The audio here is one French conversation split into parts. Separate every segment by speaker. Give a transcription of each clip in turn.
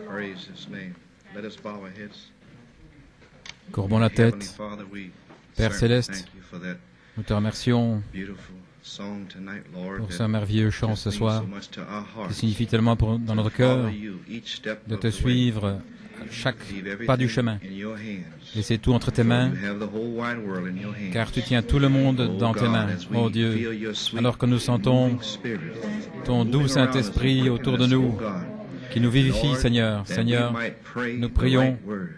Speaker 1: Praise His name. Let us bow our heads.
Speaker 2: Courbons la
Speaker 1: Heavenly
Speaker 2: tête.
Speaker 1: Father, we
Speaker 2: Père
Speaker 1: certainly
Speaker 2: céleste,
Speaker 1: thank you for that
Speaker 2: nous te remercions
Speaker 1: beautiful song tonight, Lord,
Speaker 2: pour ce
Speaker 1: that
Speaker 2: merveilleux chant
Speaker 1: just
Speaker 2: ce
Speaker 1: means
Speaker 2: soir,
Speaker 1: so much to our
Speaker 2: qui
Speaker 1: hearts.
Speaker 2: signifie tellement dans notre
Speaker 1: To
Speaker 2: cœur
Speaker 1: follow you each step
Speaker 2: de
Speaker 1: of
Speaker 2: te
Speaker 1: the way.
Speaker 2: suivre chaque
Speaker 1: Leave
Speaker 2: pas du
Speaker 1: everything
Speaker 2: chemin.
Speaker 1: in your hands.
Speaker 2: Laissez tout entre tes
Speaker 1: For
Speaker 2: mains,
Speaker 1: you have the whole wide world in your hands.
Speaker 2: car tu tiens tout le monde
Speaker 1: Oh
Speaker 2: dans tes
Speaker 1: God,
Speaker 2: mains,
Speaker 1: as we
Speaker 2: ô Dieu,
Speaker 1: feel your sweet,
Speaker 2: alors que nous sentons
Speaker 1: moving spirit
Speaker 2: ton doux
Speaker 1: moving around us,
Speaker 2: Saint-Esprit
Speaker 1: working
Speaker 2: autour de
Speaker 1: us,
Speaker 2: nous,
Speaker 1: oh God,
Speaker 2: qui nous vivifie,
Speaker 1: Lord,
Speaker 2: Seigneur.
Speaker 1: that
Speaker 2: Seigneur,
Speaker 1: we might pray
Speaker 2: nous
Speaker 1: the
Speaker 2: prions
Speaker 1: right word,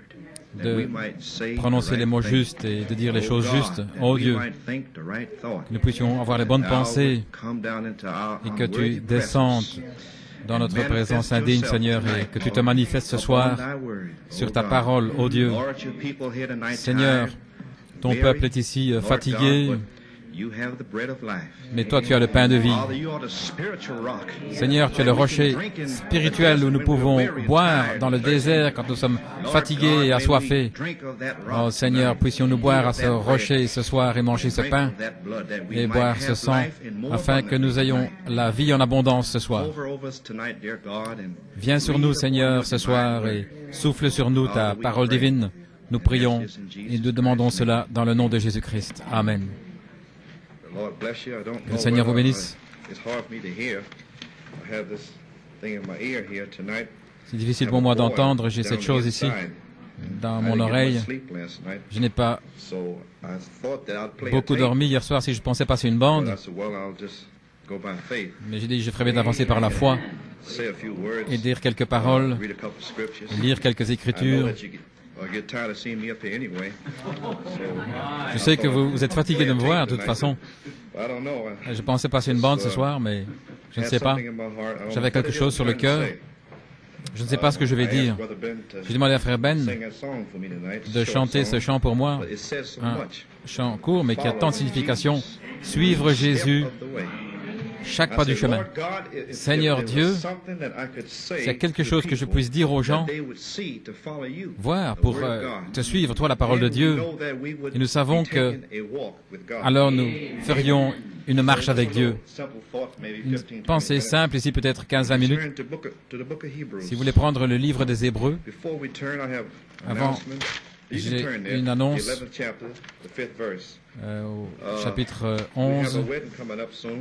Speaker 1: that we
Speaker 2: de
Speaker 1: might say the
Speaker 2: prononcer les
Speaker 1: right
Speaker 2: mots
Speaker 1: thing.
Speaker 2: justes et de dire les
Speaker 1: Oh
Speaker 2: choses
Speaker 1: God,
Speaker 2: justes,
Speaker 1: that
Speaker 2: ô
Speaker 1: we
Speaker 2: Dieu,
Speaker 1: might think the right thought,
Speaker 2: que nous puissions avoir les
Speaker 1: that
Speaker 2: bonnes
Speaker 1: thou
Speaker 2: pensées
Speaker 1: would come down into our
Speaker 2: et que
Speaker 1: unworthy
Speaker 2: tu descendes
Speaker 1: presence
Speaker 2: dans
Speaker 1: and
Speaker 2: notre
Speaker 1: manifest
Speaker 2: présence indigne,
Speaker 1: yourself
Speaker 2: Seigneur, et
Speaker 1: tonight,
Speaker 2: que tu te
Speaker 1: Lord,
Speaker 2: manifestes ce
Speaker 1: upon
Speaker 2: soir
Speaker 1: thy word,
Speaker 2: sur
Speaker 1: oh
Speaker 2: ta
Speaker 1: God.
Speaker 2: parole, ô Dieu.
Speaker 1: Lord, your people here tonight
Speaker 2: Seigneur,
Speaker 1: tired,
Speaker 2: ton
Speaker 1: weary,
Speaker 2: peuple est ici
Speaker 1: Lord
Speaker 2: fatigué,
Speaker 1: God, but you have the bread of life.
Speaker 2: mais toi tu as le pain de vie.
Speaker 1: Father, you are the spiritual rock.
Speaker 2: Seigneur, tu es le rocher spirituel où nous pouvons boire dans le désert quand nous sommes fatigués et assoiffés. Oh Seigneur, puissions-nous boire à ce rocher ce soir et manger ce pain et boire ce sang, afin que nous ayons la vie en abondance ce soir. Viens sur nous, Seigneur, ce soir et souffle sur nous ta parole divine. Nous prions et nous demandons cela dans le nom de Jésus-Christ. Amen.
Speaker 1: Que
Speaker 2: le Seigneur vous bénisse. C'est difficile pour moi d'entendre, j'ai cette chose ici dans mon oreille. Je n'ai pas beaucoup dormi hier soir si je pensais passer une bande, mais j'ai dit je ferais bien d'avancer par la foi et dire quelques paroles, lire quelques écritures. Je sais que vous êtes fatigué de me voir de toute façon. Je pensais passer une bande ce soir, mais je ne sais pas. J'avais quelque chose sur le cœur. Je ne sais pas ce que je vais dire. J'ai demandé à Frère Ben de chanter ce chant pour moi. Un chant court, mais qui a tant de signification. Suivre Jésus, chaque pas du chemin. Seigneur Dieu, s'il y a quelque chose que je puisse dire aux gens, voir pour te suivre, toi, la parole de Dieu, et nous savons que alors nous ferions une marche avec Dieu. Une pensée simple, ici peut-être 15-20 minutes. Si vous voulez prendre le livre des Hébreux, avant, j'ai une annonce au chapitre 11.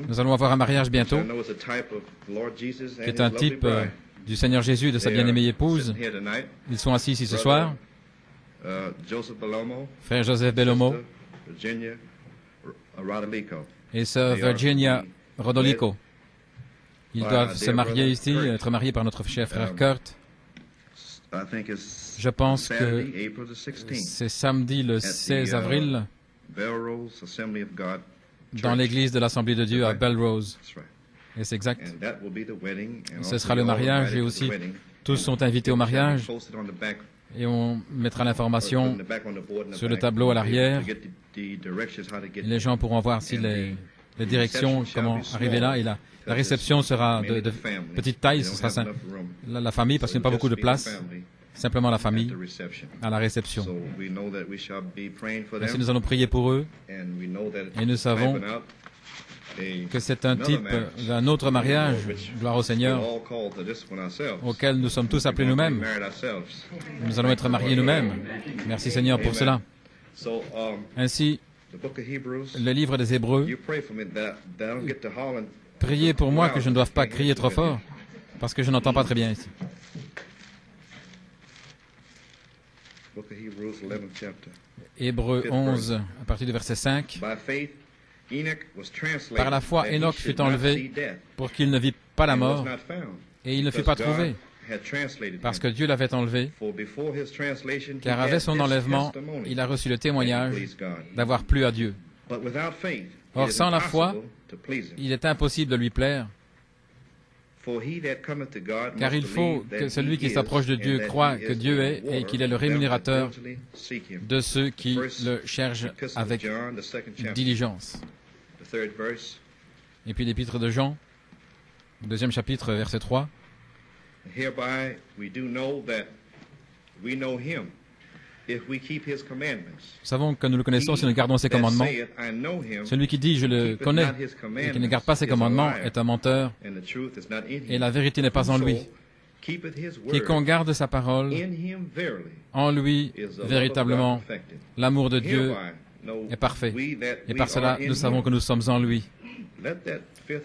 Speaker 2: Nous allons avoir un mariage bientôt, qui est un type du Seigneur Jésus et de sa bien-aimée épouse. Ils sont assis ici ce soir. Frère Joseph Bellomo et sœur Virginia Rodolico. Ils doivent se marier ici, être mariés par notre cher frère Kurt. Je pense que c'est samedi le 16 avril dans l'église de l'Assemblée de Dieu à Belrose. Et c'est exact. Ce sera le mariage et aussi tous sont invités au mariage. Et on mettra l'information sur le tableau à l'arrière. Et les gens pourront voir si les directions, comment arriver là. Et la réception sera de petite taille. Ce sera la famille, parce qu'il n'y a pas beaucoup de place. Simplement la famille à la réception. Ainsi, nous allons prier pour eux. Et nous savons que c'est un type d'un autre mariage, gloire au Seigneur, auquel nous sommes tous appelés nous-mêmes. Nous allons être mariés nous-mêmes. Merci Seigneur pour cela. Ainsi, le livre des Hébreux, priez pour moi que je ne doive pas crier trop fort, parce que je n'entends pas très bien ici. Hébreux 11, à partir du verset 5. Par la foi, Enoch fut enlevé pour qu'il ne vit pas la mort, et il ne fut pas trouvé, parce que Dieu l'avait enlevé, car avec son enlèvement, il a reçu le témoignage d'avoir plu à Dieu. Or, sans la foi, il est impossible de lui plaire, car il faut que celui qui s'approche de Dieu croie que Dieu est et qu'il est le rémunérateur de ceux qui le cherchent avec diligence. Et puis l'épître de Jean, deuxième chapitre, verset 3. Nous savons que nous le connaissons si nous gardons ses commandements. Celui qui dit « je le connais » et qui ne garde pas ses commandements est un menteur et la vérité n'est pas en lui. Quiconque garde sa parole, en lui, véritablement, l'amour de Dieu est parfait. Et par cela, nous savons que nous sommes en lui.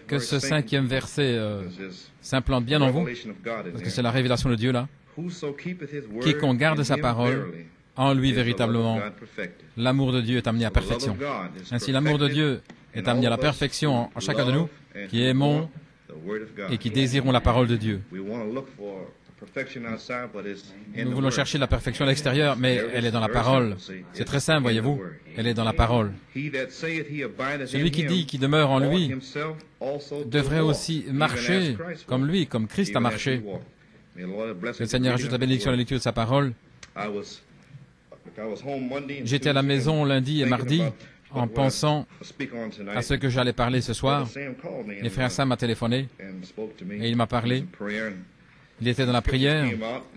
Speaker 2: Que ce 5e verset s'implante bien en vous, parce que c'est la révélation de Dieu là. Quiconque garde sa parole, en lui véritablement, l'amour de Dieu est amené à perfection. Ainsi, l'amour de Dieu est amené à la perfection en chacun de nous, qui aimons et qui désirons la parole de Dieu. Nous voulons chercher la perfection à l'extérieur, mais elle est dans la parole. C'est très simple, voyez-vous. Elle est dans la parole. Celui qui dit qu'il demeure en lui devrait aussi marcher comme lui, comme Christ a marché. Que le Seigneur ajoute la bénédiction à la lecture de sa parole. J'étais à la maison lundi et mardi en pensant à ce que j'allais parler ce soir. Et frère Sam m'a téléphoné et il m'a parlé. Il était dans la prière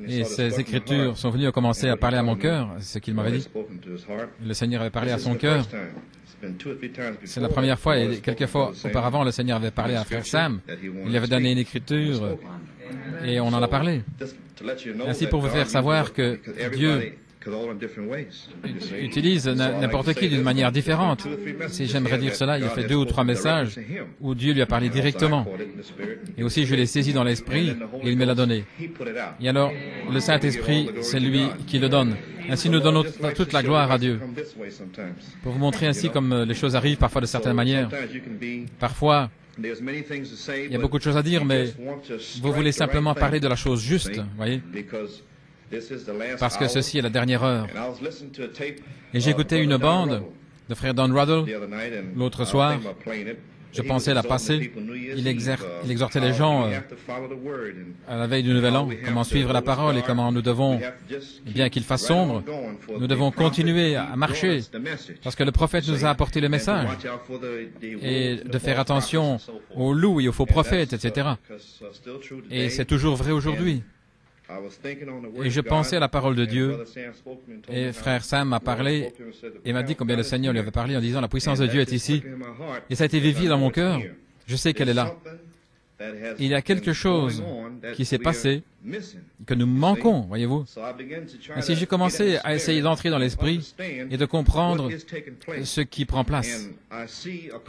Speaker 2: et ses écritures sont venues à commencer à parler à mon cœur, ce qu'il m'avait dit. Le Seigneur avait parlé à son cœur. C'est la première fois et quelques fois auparavant, le Seigneur avait parlé à frère Sam. Il avait donné une écriture et on en a parlé. Ainsi pour vous faire savoir que Dieu utilise n'importe qui d'une manière différente. Si j'aimerais dire cela, il a fait 2 ou 3 messages où Dieu lui a parlé directement. Et aussi, je l'ai saisi dans l'esprit et il me l'a donné. Et alors, le Saint-Esprit, c'est lui qui le donne. Ainsi, nous donnons toute la gloire à Dieu. Pour vous montrer ainsi comme les choses arrivent parfois de certaines manières. Parfois, il y a beaucoup de choses à dire, mais vous voulez simplement parler de la chose juste, voyez, parce que ceci est la dernière heure. Et j'ai écouté une bande de frère Don Ruddle l'autre soir. Je pensais la passer. Il exhortait les gens à la veille du Nouvel An, comment suivre la parole et comment nous devons, bien qu'il fasse sombre, nous devons continuer à marcher, parce que le prophète nous a apporté le message, et de faire attention aux loups et aux faux prophètes, etc. Et c'est toujours vrai aujourd'hui. Et je pensais à la parole de Dieu, et frère Sam m'a parlé, et m'a dit combien le Seigneur lui avait parlé en disant, la puissance de Dieu est ici, et ça a été vivifié dans mon cœur. Je sais qu'elle est là. Il y a quelque chose qui s'est passé, que nous manquons, voyez-vous. Ainsi, j'ai commencé à essayer d'entrer dans l'esprit et de comprendre ce qui prend place.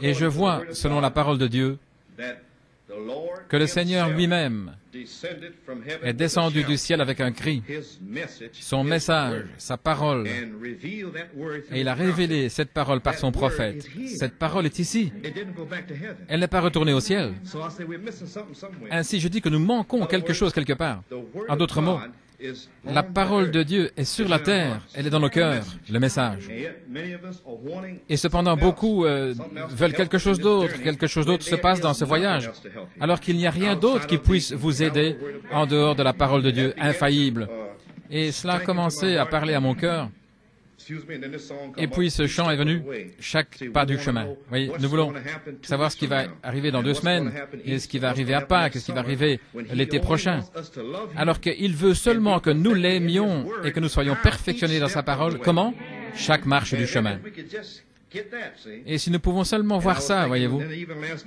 Speaker 2: Et je vois, selon la parole de Dieu, que le Seigneur lui-même est descendu du ciel avec un cri, son message, sa parole, et il a révélé cette parole par son prophète. Cette parole est ici. Elle n'est pas retournée au ciel. Ainsi, je dis que nous manquons quelque chose quelque part. En d'autres mots, la parole de Dieu est sur la terre, elle est dans nos cœurs, le message. Et cependant, beaucoup veulent quelque chose d'autre se passe dans ce voyage, alors qu'il n'y a rien d'autre qui puisse vous aider en dehors de la parole de Dieu, infaillible. Et cela a commencé à parler à mon cœur. Et puis ce chant est venu, chaque pas du chemin. Vous voyez, nous voulons savoir ce qui va arriver dans 2 semaines, et ce qui va arriver à Pâques, ce qui va arriver l'été prochain. Alors qu'il veut seulement que nous l'aimions et que nous soyons perfectionnés dans sa parole. Comment? Chaque marche du chemin. Et si nous pouvons seulement voir ça, voyez-vous.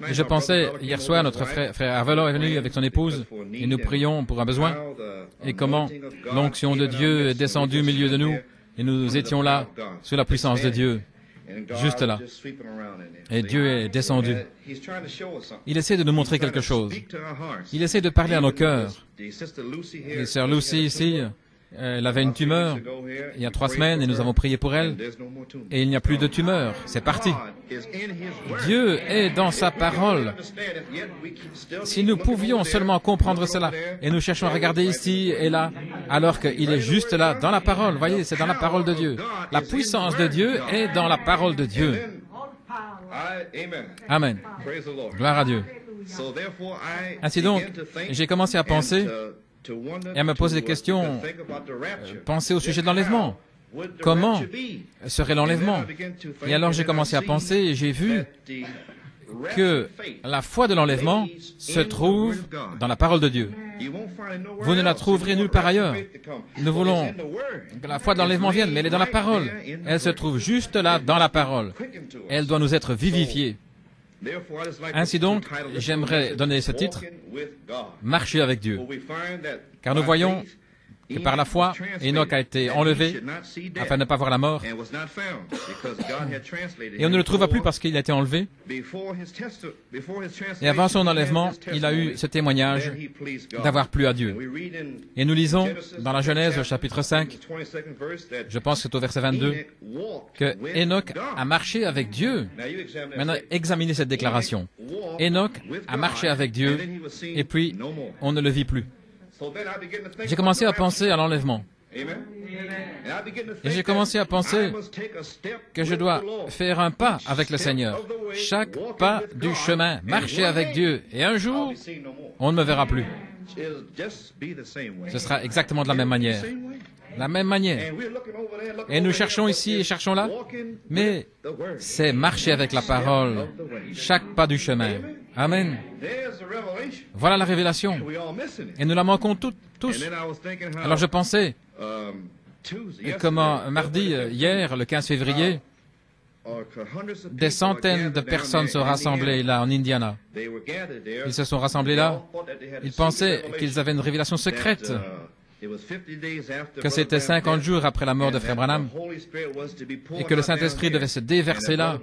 Speaker 2: Et je pensais, hier soir, notre frère Avelot est venu avec son épouse, et nous prions pour un besoin, et comment l'onction de Dieu est descendue au milieu de nous. Et nous étions là, sous la puissance de Dieu, juste là. Et Dieu est descendu. Il essaie de nous montrer quelque chose. Il essaie de parler à nos cœurs. Et sœur Lucy ici, elle avait une tumeur il y a 3 semaines et nous avons prié pour elle. Et il n'y a plus de tumeur. C'est parti. Dieu est dans sa parole. Si nous pouvions seulement comprendre cela, et nous cherchons à regarder ici et là, alors qu'il est juste là, dans la parole. Voyez, c'est dans la parole de Dieu. La puissance de Dieu est dans la parole de Dieu. Amen. Gloire à Dieu. Ainsi donc, j'ai commencé à penser et à me poser des questions, penser au sujet de l'enlèvement. Comment serait l'enlèvement? Et alors j'ai commencé à penser et j'ai vu que la foi de l'enlèvement se trouve dans la parole de Dieu. Vous ne la trouverez nulle part ailleurs. Nous voulons que la foi de l'enlèvement vienne, mais elle est dans la parole. Elle se trouve juste là, dans la parole. Elle doit nous être vivifiée. Ainsi donc, j'aimerais donner ce titre, « Marcher avec Dieu ». Car nous voyons que par la foi, Enoch a été enlevé afin de ne pas voir la mort. Et on ne le trouva plus parce qu'il a été enlevé. Et avant son enlèvement, il a eu ce témoignage d'avoir plu à Dieu. Et nous lisons dans la Genèse, au chapitre 5, je pense que c'est au verset 22, que Enoch a marché avec Dieu. Maintenant, examinez cette déclaration. Enoch a marché avec Dieu, et puis on ne le vit plus. J'ai commencé à penser à l'enlèvement. Et j'ai commencé à penser que je dois faire un pas avec le Seigneur. Chaque pas du chemin, marcher avec Dieu. Et un jour, on ne me verra plus. Ce sera exactement de la même manière. La même manière. Et nous cherchons ici et cherchons là. Mais c'est marcher avec la parole. Chaque pas du chemin. Amen. Voilà la révélation. Et nous la manquons tous. Alors je pensais, comment mardi, hier, le 15 février, des centaines de personnes se rassemblées là en Indiana. Ils se sont rassemblés là. Ils pensaient qu'ils avaient une révélation secrète, que c'était 50 jours après la mort de Frère Branham, et que le Saint-Esprit devait se déverser là,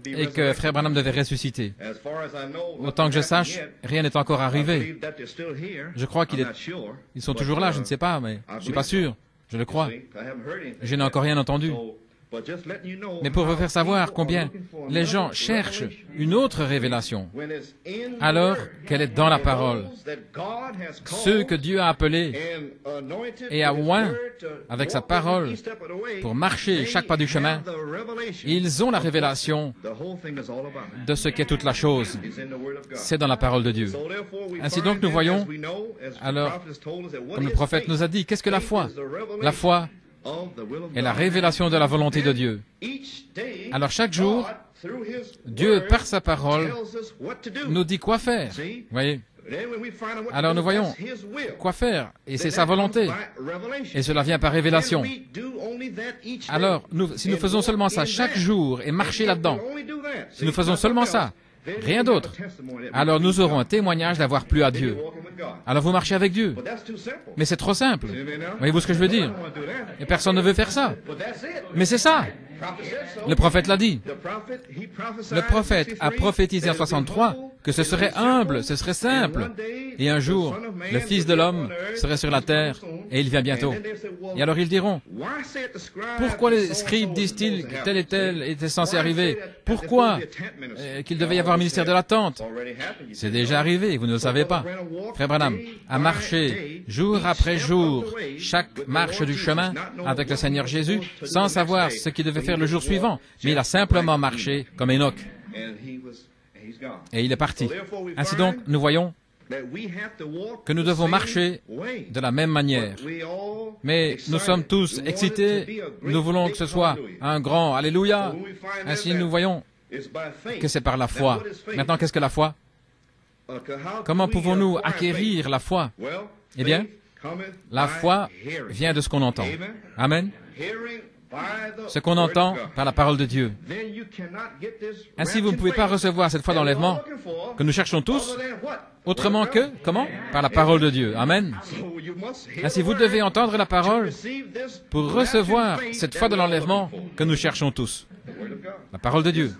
Speaker 2: et que Frère Branham devait ressusciter. Autant que je sache, rien n'est encore arrivé. Je crois qu'ils sont toujours là, je ne sais pas, mais je ne suis pas sûr. Je le crois. Je n'ai encore rien entendu. Mais pour vous faire savoir combien les gens cherchent une autre révélation, alors qu'elle est dans la parole. Ceux que Dieu a appelés et a oint avec sa parole pour marcher chaque pas du chemin, ils ont la révélation de ce qu'est toute la chose. C'est dans la parole de Dieu. Ainsi donc, nous voyons, alors, comme le prophète nous a dit, qu'est-ce que la foi? La foi est la révélation de la volonté de Dieu. Alors chaque jour, Dieu, par sa parole, nous dit quoi faire. Vous voyez? Alors nous voyons quoi faire, et c'est sa volonté. Et cela vient par révélation. Alors, si nous faisons seulement ça chaque jour et marcher là-dedans, si nous faisons seulement ça, rien d'autre, alors nous aurons un témoignage d'avoir plu à Dieu. Alors vous marchez avec Dieu. Mais c'est trop simple. Voyez-vous ce que je veux dire? Et personne ne veut faire ça. Mais c'est ça. Le prophète l'a dit. Le prophète a prophétisé en 63 que ce serait humble, ce serait simple. Et un jour, le Fils de l'homme serait sur la terre, et il vient bientôt. Et alors ils diront, pourquoi les scribes disent-ils que tel et tel était censé arriver? Pourquoi qu'il devait y avoir un ministère de l'attente? C'est déjà arrivé, vous ne le savez pas. Frère Branham a marché jour après jour, chaque marche du chemin avec le Seigneur Jésus, sans savoir ce qu'il devait faire le jour suivant, mais il a simplement marché comme Enoch. Et il est parti. Ainsi donc, nous voyons que nous devons marcher de la même manière. Mais nous sommes tous excités, nous voulons que ce soit un grand Alléluia. Ainsi, nous voyons que c'est par la foi. Maintenant, qu'est-ce que la foi? Comment pouvons-nous acquérir la foi? Eh bien, la foi vient de ce qu'on entend. Amen. Ce qu'on entend par la parole de Dieu. Ainsi, vous ne pouvez pas recevoir cette foi d'enlèvement que nous cherchons tous, autrement que, comment? Par la parole de Dieu. Amen. Ainsi, vous devez entendre la parole pour recevoir cette foi de l'enlèvement que nous cherchons tous. La parole de Dieu.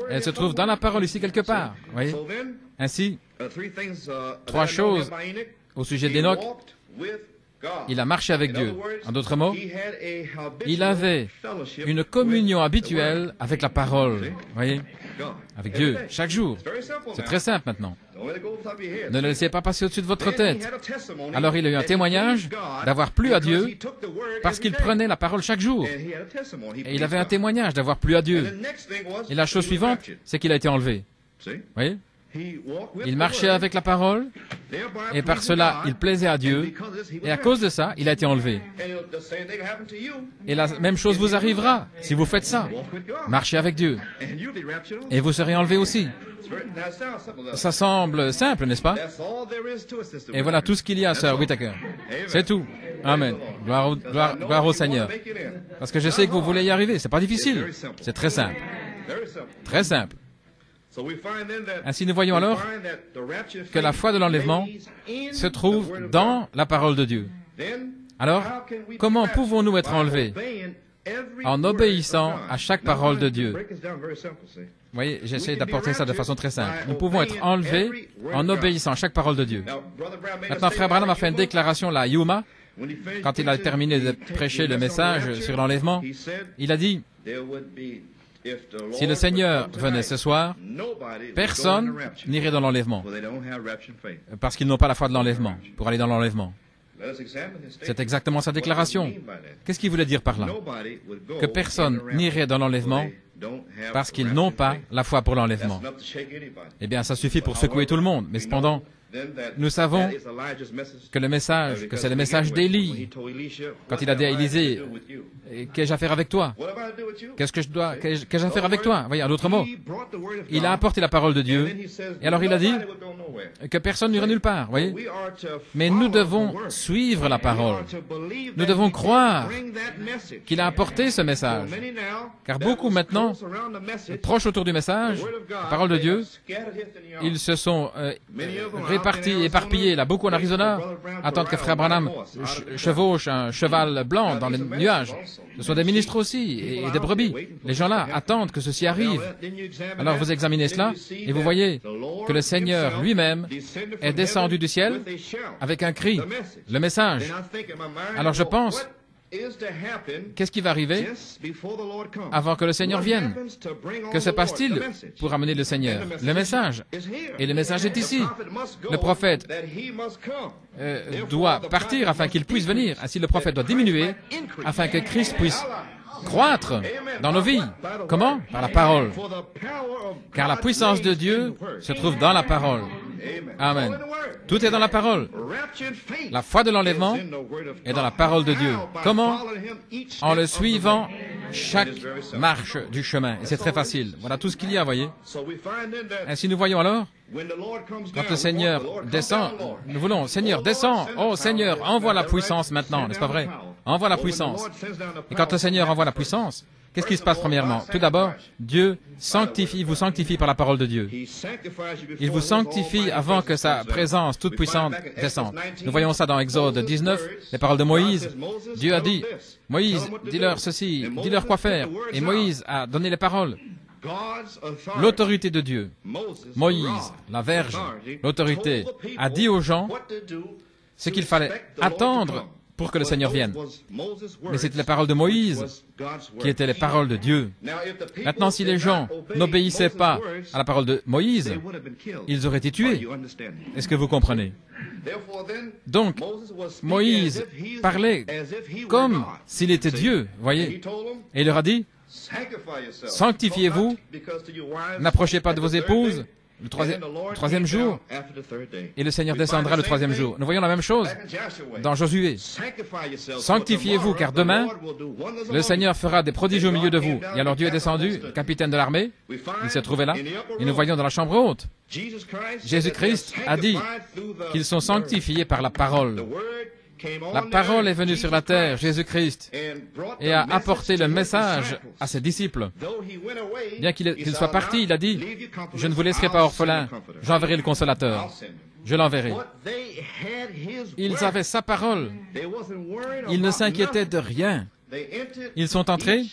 Speaker 2: Elle se trouve dans la parole ici quelque part. Voyez? Ainsi, trois choses au sujet d'Enoch. Il a marché avec Dieu. En d'autres mots, il avait une communion habituelle avec la parole. Voyez? Avec Dieu, chaque jour. C'est très simple maintenant. Ne le laissez pas passer au-dessus de votre tête. Alors il a eu un témoignage d'avoir plu à Dieu parce qu'il prenait la parole chaque jour. Et il avait un témoignage d'avoir plu à Dieu. Et la chose suivante, c'est qu'il a été enlevé. Voyez? Il marchait avec la parole, et par cela, il plaisait à Dieu, et à cause de ça, il a été enlevé. Et la même chose vous arrivera si vous faites ça. Marchez avec Dieu, et vous serez enlevé aussi. Ça semble simple, n'est-ce pas? Et voilà tout ce qu'il y a, Sœur Whittaker. C'est tout. Amen. Gloire au Seigneur. Parce que je sais que vous voulez y arriver. C'est pas difficile. C'est très simple. Très simple. Ainsi, nous voyons alors que la foi de l'enlèvement se trouve dans la parole de Dieu. Alors, comment pouvons-nous être enlevés? En obéissant à chaque parole de Dieu. Vous voyez, j'essaie d'apporter ça de façon très simple. Nous pouvons être enlevés en obéissant à chaque parole de Dieu. Maintenant, Frère Branham a fait une déclaration là, à Yuma, quand il a terminé de prêcher le message sur l'enlèvement. Il a dit, si le Seigneur venait ce soir, personne n'irait dans l'enlèvement, parce qu'ils n'ont pas la foi de l'enlèvement, pour aller dans l'enlèvement. C'est exactement sa déclaration. Qu'est-ce qu'il voulait dire par là? Que personne n'irait dans l'enlèvement parce qu'ils n'ont pas la foi pour l'enlèvement. Eh bien, ça suffit pour secouer tout le monde. Mais cependant, nous savons que c'est le message d'Élie. Quand il a dit à Élisée, qu'ai-je à faire avec toi? Qu'ai-je à faire avec toi? Voyez, en d'autres mots, il a apporté la parole de Dieu. Et alors il a dit que personne n'ira nulle part, voyez. Mais nous devons suivre la parole. Nous devons croire qu'il a apporté ce message. Car beaucoup maintenant, proches autour du message, la parole de Dieu, ils se sont répartis, éparpillés, là, beaucoup en Arizona, attendent que Frère Branham chevauche un cheval blanc dans les nuages. Ce sont des ministres aussi, et des brebis. Les gens là attendent que ceci arrive. Alors vous examinez cela, et vous voyez que le Seigneur lui-même est descendu du ciel avec un cri, le message. Alors je pense, qu'est-ce qui va arriver avant que le Seigneur vienne? Que se passe-t-il pour amener le Seigneur? Le message. Et le message est ici. Le prophète doit partir afin qu'il puisse venir. Ainsi, le prophète doit diminuer afin que Christ puisse croître dans nos vies. Comment? Par la parole. Car la puissance de Dieu se trouve dans la parole. Amen. Tout est dans la parole. La foi de l'enlèvement est dans la parole de Dieu. Comment? En le suivant chaque marche du chemin. Et c'est très facile. Voilà tout ce qu'il y a, voyez. Ainsi, nous voyons alors, quand le Seigneur descend, nous voulons, Seigneur, descends. Oh, Seigneur, envoie la puissance maintenant, n'est-ce pas vrai? Envoie la puissance. Et quand le Seigneur envoie la puissance, qu'est-ce qui se passe premièrement? Tout d'abord, Dieu vous sanctifie par la parole de Dieu. Il vous sanctifie avant que sa présence toute puissante descende. Nous voyons ça dans Exode 19, les paroles de Moïse. Dieu a dit, Moïse, dis-leur ceci, dis-leur quoi faire. Et Moïse a donné les paroles. L'autorité de Dieu, Moïse, la Vierge, l'autorité, a dit aux gens ce qu'il fallait attendre pour que le Seigneur vienne. Mais c'était les paroles de Moïse qui étaient les paroles de Dieu. Maintenant, si les gens n'obéissaient pas à la parole de Moïse, ils auraient été tués. Est-ce que vous comprenez? Donc, Moïse parlait comme s'il était Dieu, voyez. Et il leur a dit, sanctifiez-vous, n'approchez pas de vos épouses, le troisième jour, et le Seigneur descendra le troisième jour. Nous voyons la même chose dans Josué. Sanctifiez-vous, car demain, le Seigneur fera des prodiges au milieu de vous. Et alors Dieu est descendu, le capitaine de l'armée, il se trouvait là, et nous voyons dans la chambre haute. Jésus-Christ a dit qu'ils sont sanctifiés par la parole. La parole est venue sur la terre, Jésus-Christ, et a apporté le message à ses disciples. Bien qu'il soit parti, il a dit, « Je ne vous laisserai pas orphelin, j'enverrai le consolateur. Je l'enverrai. » Ils avaient sa parole. Ils ne s'inquiétaient de rien. Ils sont entrés.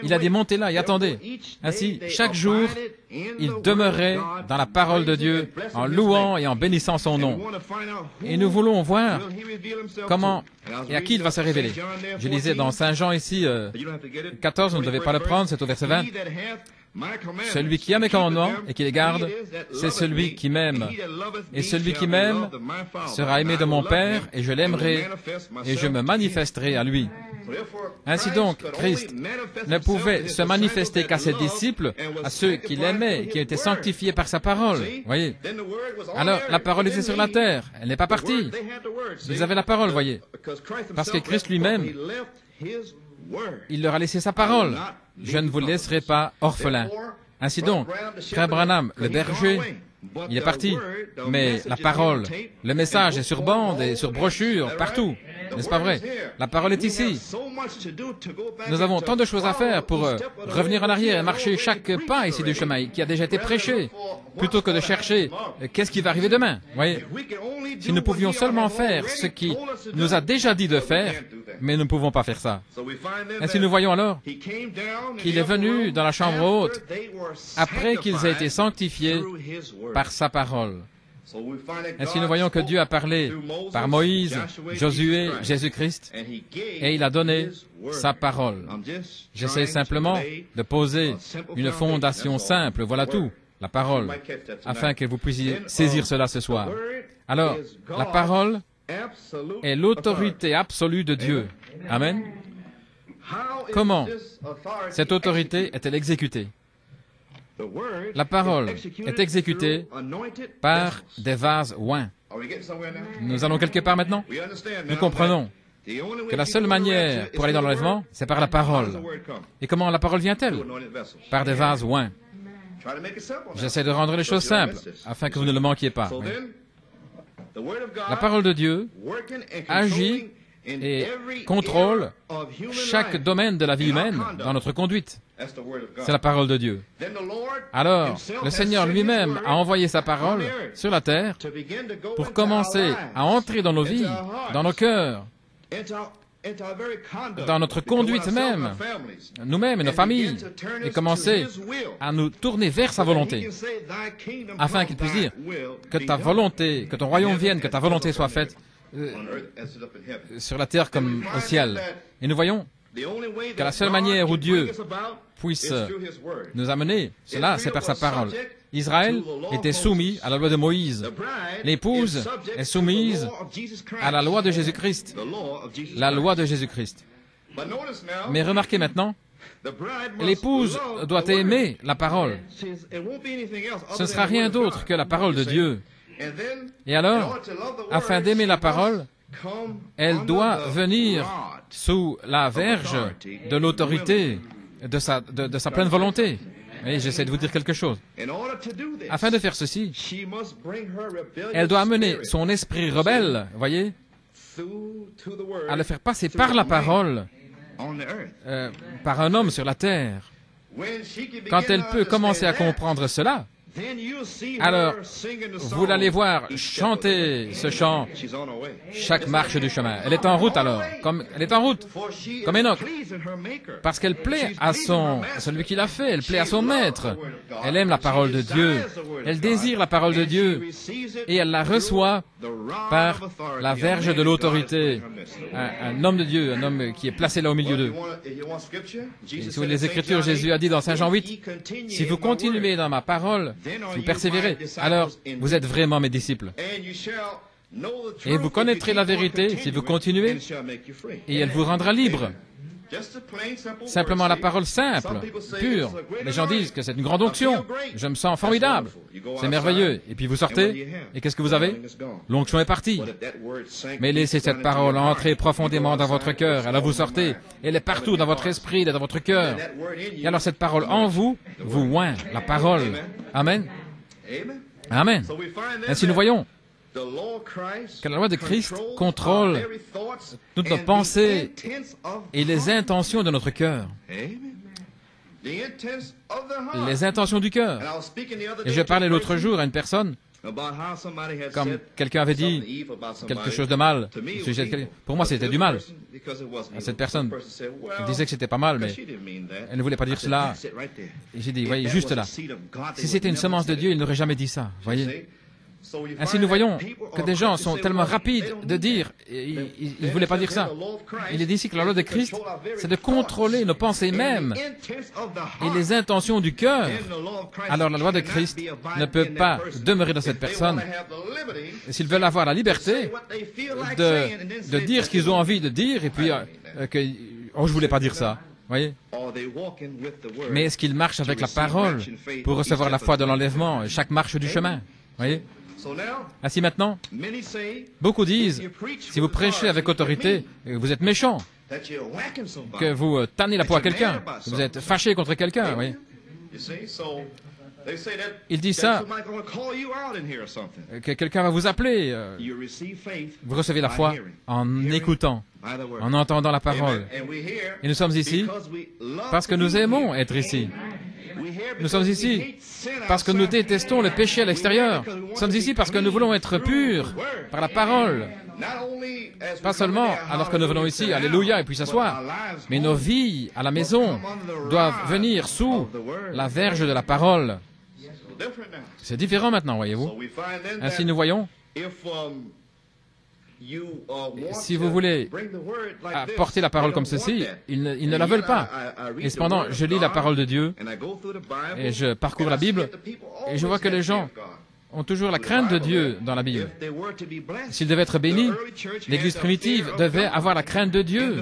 Speaker 2: Il a dit, montez là et attendez. Ainsi, chaque jour, ils demeuraient dans la parole de Dieu en louant et en bénissant son nom. Et nous voulons voir comment et à qui il va se révéler. Je lisais dans Saint Jean ici, 14, vous ne devez pas le prendre, c'est au verset 20. Celui qui a mes commandements et qui les garde, c'est celui qui m'aime. Et celui qui m'aime sera aimé de mon Père, et je l'aimerai, et je me manifesterai à lui. Ainsi donc, Christ ne pouvait se manifester qu'à ses disciples, à ceux qui l'aimaient, qui étaient sanctifiés par sa parole. Voyez. Alors, la parole était sur la terre. Elle n'est pas partie. Ils avaient la parole, voyez. Parce que Christ lui-même, il leur a laissé sa parole. Je ne vous laisserai pas orphelin. Ainsi donc, Frère Branham, le berger, il est parti, mais la parole, le message est sur bande et sur brochure, partout. N'est-ce pas vrai? La parole est ici. Nous avons tant de choses à faire pour revenir en arrière et marcher chaque pas ici du chemin qui a déjà été prêché, plutôt que de chercher qu'est-ce qui va arriver demain. Voyez? Si nous pouvions seulement faire ce qui nous a déjà dit de faire, mais nous ne pouvons pas faire ça. Ainsi, nous voyons alors qu'il est venu dans la chambre haute après qu'ils aient été sanctifiés par sa parole. Ainsi, nous voyons que Dieu a parlé par Moïse, Josué, Jésus-Christ, et il a donné sa parole. J'essaie simplement de poser une fondation simple, voilà tout, la parole, afin que vous puissiez saisir cela ce soir. Alors, la parole est l'autorité absolue de Dieu. Amen. Comment cette autorité est-elle exécutée? La parole est exécutée par des vases oints. Nous allons quelque part maintenant? Nous comprenons que la seule manière pour aller dans l'enlèvement, c'est par la parole. Et comment la parole vient-elle? Par des vases oints. J'essaie de rendre les choses simples, afin que vous ne le manquiez pas. Oui. La parole de Dieu agit et contrôle chaque domaine de la vie humaine dans notre conduite. C'est la parole de Dieu. Alors, le Seigneur lui-même a envoyé sa parole sur la terre pour commencer à entrer dans nos vies, dans nos cœurs, dans notre conduite même, nous-mêmes et nos familles, et commencer à nous tourner vers sa volonté, afin qu'il puisse dire que ta volonté, que ton royaume vienne, que ta volonté soit faite sur la terre comme au ciel. Et nous voyons que la seule manière où Dieu puisse nous amener, cela, c'est par sa parole. Israël était soumis à la loi de Moïse. L'épouse est soumise à la loi de Jésus-Christ. La loi de Jésus-Christ. Mais remarquez maintenant, l'épouse doit aimer la parole. Ce ne sera rien d'autre que la parole de Dieu. Et alors, afin d'aimer la parole, elle doit venir sous la verge de l'autorité de sa pleine volonté. Et j'essaie de vous dire quelque chose. Afin de faire ceci, elle doit amener son esprit rebelle, voyez, à le faire passer par la parole, par un homme sur la terre. Quand elle peut commencer à comprendre cela, alors, vous l'allez voir chanter ce chant chaque marche du chemin. Elle est en route alors, elle est en route, comme Enoch, parce qu'elle plaît à celui qui l'a fait, elle plaît à son maître. Elle aime la parole de Dieu, elle désire la parole de Dieu, et elle la reçoit par la verge de l'autorité. Un homme de Dieu, un homme qui est placé là au milieu d'eux. Si vous voulez les Écritures, Jésus a dit dans Saint Jean 8, « Si vous continuez dans ma parole, vous persévérez, alors vous êtes vraiment mes disciples. Et vous connaîtrez la vérité si vous continuez, et elle vous rendra libre. » Simplement la parole simple, pure. Les gens disent que c'est une grande onction. Je me sens formidable. C'est merveilleux. Et puis vous sortez, et qu'est-ce que vous avez? L'onction est partie. Mais laissez cette parole entrer profondément dans votre cœur. Alors vous sortez. Elle est partout dans votre esprit, et dans votre cœur. Et alors cette parole en vous, vous oint la parole. Amen. Amen. Ainsi nous voyons que la loi de Christ contrôle toutes nos pensées et les intentions de notre cœur. Les intentions du cœur. Et je parlais l'autre jour à une personne, comme quelqu'un avait dit quelque chose de mal. Pour moi, c'était du mal. Cette personne disait que c'était pas mal, mais elle ne voulait pas dire cela. Et j'ai dit, voyez, juste là. Si c'était une semence de Dieu, il n'aurait jamais dit ça. Voyez. Ainsi, nous voyons que des gens sont tellement rapides de dire, ils ne voulaient pas dire ça. Il est dit ici que la loi de Christ, c'est de contrôler nos pensées mêmes et les intentions du cœur. Alors la loi de Christ ne peut pas demeurer dans cette personne. Et s'ils veulent avoir la liberté de dire ce qu'ils ont envie de dire, et puis, oh, je voulais pas dire ça. Voyez? Mais est-ce qu'ils marchent avec la parole pour recevoir la foi de l'enlèvement, chaque marche du chemin? Voyez? Ainsi maintenant, beaucoup disent, si vous prêchez avec autorité, vous êtes méchant, que vous tannez la peau à quelqu'un, que vous êtes fâché contre quelqu'un. Oui. Il dit ça, que quelqu'un va vous appeler. Vous recevez la foi en écoutant, en entendant la parole. Et nous sommes ici parce que nous aimons être ici. Nous sommes ici parce que nous détestons le péché à l'extérieur. Nous sommes ici parce que nous voulons être purs par la parole. Pas seulement alors que nous venons ici, alléluia, et puis s'asseoir, mais nos vies à la maison doivent venir sous la verge de la parole. C'est différent maintenant, voyez-vous. Ainsi, nous voyons, si vous voulez apporter la parole comme ceci, ils ne la veulent pas. Et cependant, je lis la parole de Dieu et je parcours la Bible et je vois que les gens ont toujours la crainte de Dieu dans la Bible. S'ils devaient être bénis, l'Église primitive devait avoir la crainte de Dieu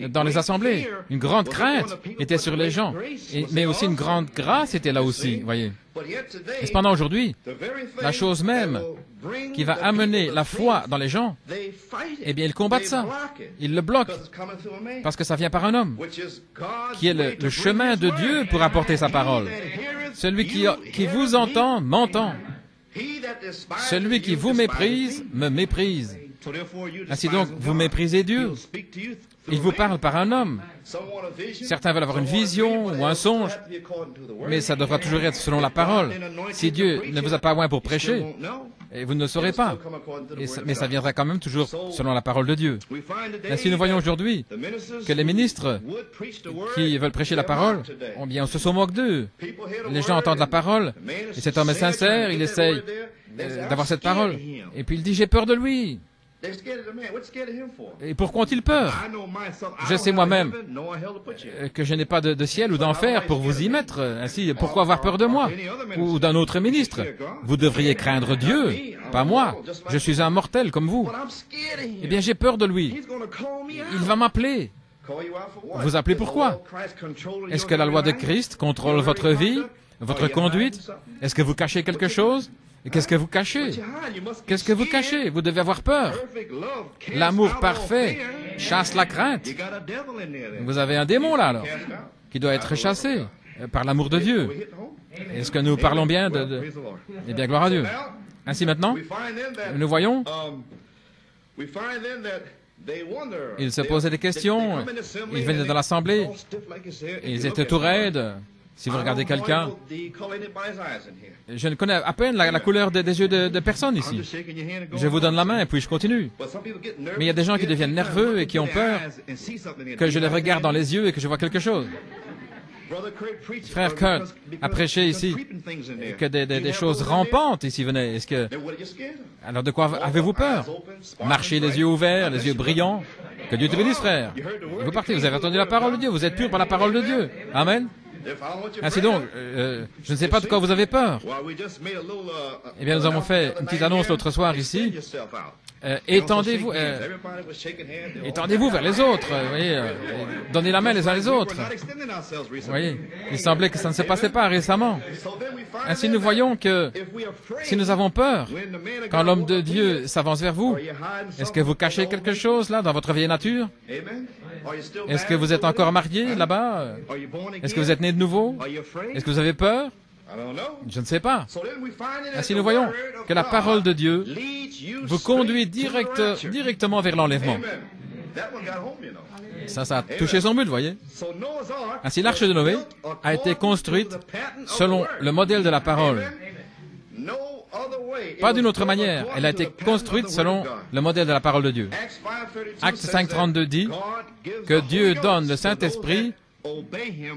Speaker 2: dans les assemblées. Une grande crainte était sur les gens, mais aussi une grande grâce était là aussi, voyez. Et cependant, aujourd'hui, la chose même qui va amener la foi dans les gens, eh bien, ils combattent ça. Ils le bloquent, parce que ça vient par un homme, qui est le chemin de Dieu pour apporter sa parole. Celui qui vous entend, m'entend. Celui qui vous méprise, me méprise. Ainsi donc, vous méprisez Dieu. Il vous parle par un homme. Certains veulent avoir une vision ou un songe, mais ça devra toujours être selon la parole. Si Dieu ne vous a pas oint pour prêcher, et vous ne le saurez pas. Mais ça viendra quand même toujours selon la parole de Dieu. Ainsi, nous voyons aujourd'hui que les ministres qui veulent prêcher la parole, on se moque d'eux. Les gens entendent la parole, et cet homme est sincère, il essaye d'avoir cette parole. Et puis il dit, j'ai peur de lui. Et pourquoi ont-ils peur? Je sais moi-même que je n'ai pas de ciel ou d'enfer pour vous y mettre. Ainsi, pourquoi avoir peur de moi ou d'un autre ministre? Vous devriez craindre Dieu, pas moi. Je suis un mortel comme vous. Eh bien, j'ai peur de lui. Il va m'appeler. Vous appelez pourquoi? Est-ce que la loi de Christ contrôle votre vie, votre conduite? Est-ce que vous cachez quelque chose? Et qu'est-ce que vous cachez? Qu'est-ce que vous cachez? Vous devez avoir peur. L'amour parfait chasse la crainte. Vous avez un démon là, alors, qui doit être chassé par l'amour de Dieu. Est-ce que nous parlons bien Eh bien, gloire à Dieu. Ainsi maintenant, nous voyons, ils se posaient des questions, ils venaient dans l'assemblée, ils étaient tout raides. Si vous regardez quelqu'un, je ne connais à peine la couleur des yeux de personne ici. Je vous donne la main et puis je continue. Mais il y a des gens qui deviennent nerveux et qui ont peur que je les regarde dans les yeux et que je vois quelque chose. Frère Kurt a prêché ici que des choses rampantes ici venaient. Alors de quoi avez-vous peur? Marchez les yeux ouverts, les yeux brillants. Que Dieu te bénisse, frère. Vous partez, vous avez entendu la parole de Dieu, vous êtes pur par la parole de Dieu. Amen. Ainsi donc, je ne sais pas de quoi vous avez peur. Eh bien, nous avons fait une petite annonce l'autre soir ici. Étendez-vous vers les autres. Voyez, donnez la main les uns les autres. Voyez, il semblait que ça ne se passait pas récemment. Ainsi, nous voyons que si nous avons peur, quand l'homme de Dieu s'avance vers vous, est-ce que vous cachez quelque chose là dans votre vieille nature? Est-ce que vous êtes encore marié là-bas? Est-ce que vous êtes né de nouveau? Est-ce que vous avez peur? Je ne sais pas. Ainsi, nous voyons que la parole de Dieu vous conduit directement vers l'enlèvement. Ça a touché son but, vous voyez. Ainsi, l'arche de Noé a été construite selon le modèle de la parole. Pas d'une autre manière. Elle a été construite selon le modèle de la parole de Dieu. Acte 5.32 dit que Dieu donne le Saint-Esprit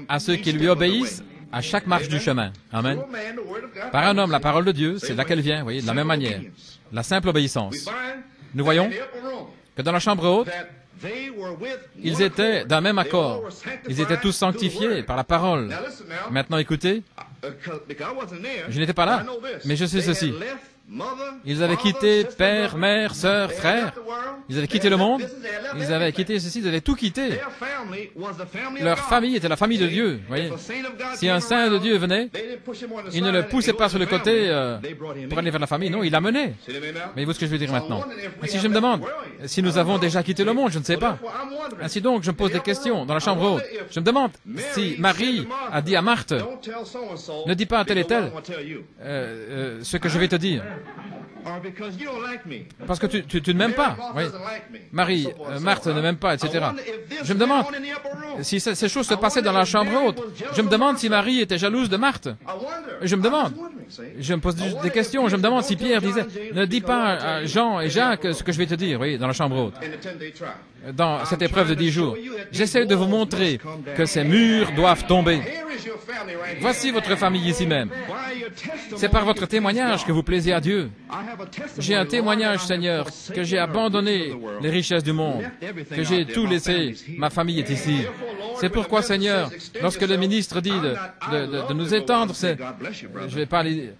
Speaker 2: à ceux qui lui obéissent à chaque marche du chemin. Amen. Par un homme, la parole de Dieu, c'est de là qu'elle vient, vous voyez, de la même manière. La simple obéissance. Nous voyons que dans la chambre haute, ils étaient d'un même accord. Ils étaient tous sanctifiés par la parole. Maintenant, écoutez, je n'étais pas là, mais je sais ceci. Ils avaient quitté père, mère, sœur, frère. Ils avaient quitté le monde. Ils avaient quitté ceci, ils avaient tout quitté. Leur famille était la famille de Dieu. Voyez. Si un saint de Dieu venait, il ne le poussait pas sur le côté pour aller vers la famille. Non, il l'amenait. Voyez-vous ce que je veux dire maintenant? Mais si je me demande, si nous avons déjà quitté le monde, je ne sais sais pas. Ainsi donc, je me pose des questions dans la chambre haute. Je me demande si Marie a dit à Marthe, ne dis pas à tel et tel ce que je vais te dire. Parce que tu ne m'aimes pas. Oui. Marie, Marthe ne m'aime pas, etc. Je me demande si ces choses se passaient dans la chambre haute. Je me demande si Marie était jalouse de Marthe. Je me demande. Je me pose des questions. Je me demande si Pierre disait, ne dis pas à Jean et Jacques ce que je vais te dire, oui, dans la chambre haute. Dans cette épreuve de 10 jours. J'essaie de vous montrer que ces murs doivent tomber. Voici votre famille ici même. C'est par votre témoignage que vous plaisez à Dieu. J'ai un témoignage, Seigneur, que j'ai abandonné les richesses du monde, que j'ai tout laissé. Ma famille est ici. C'est pourquoi, Seigneur, lorsque le ministre dit de nous étendre, je vais pas aller...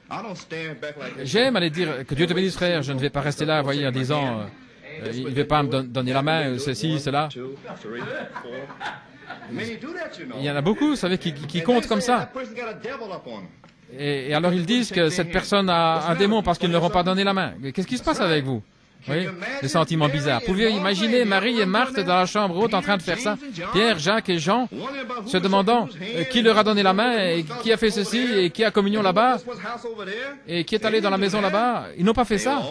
Speaker 2: J'aime aller dire que Dieu te bénisse, frère. Je ne vais pas rester là, voyez, en disant... il ne veut pas me donner la main, ceci, cela. Il y en a beaucoup, vous savez, qui comptent comme ça. Et alors ils disent que cette personne a un démon parce qu'ils ne leur ont pas donné la main. Qu'est-ce qui se passe avec vous? Oui, des sentiments bizarres. Pouvez-vous imaginer Marie et Marthe dans la chambre haute en train de faire ça? Pierre, Jacques et Jean se demandant qui leur a donné la main et qui a fait ceci et qui a communion là-bas et qui est allé dans la maison là-bas. Ils n'ont pas fait ça.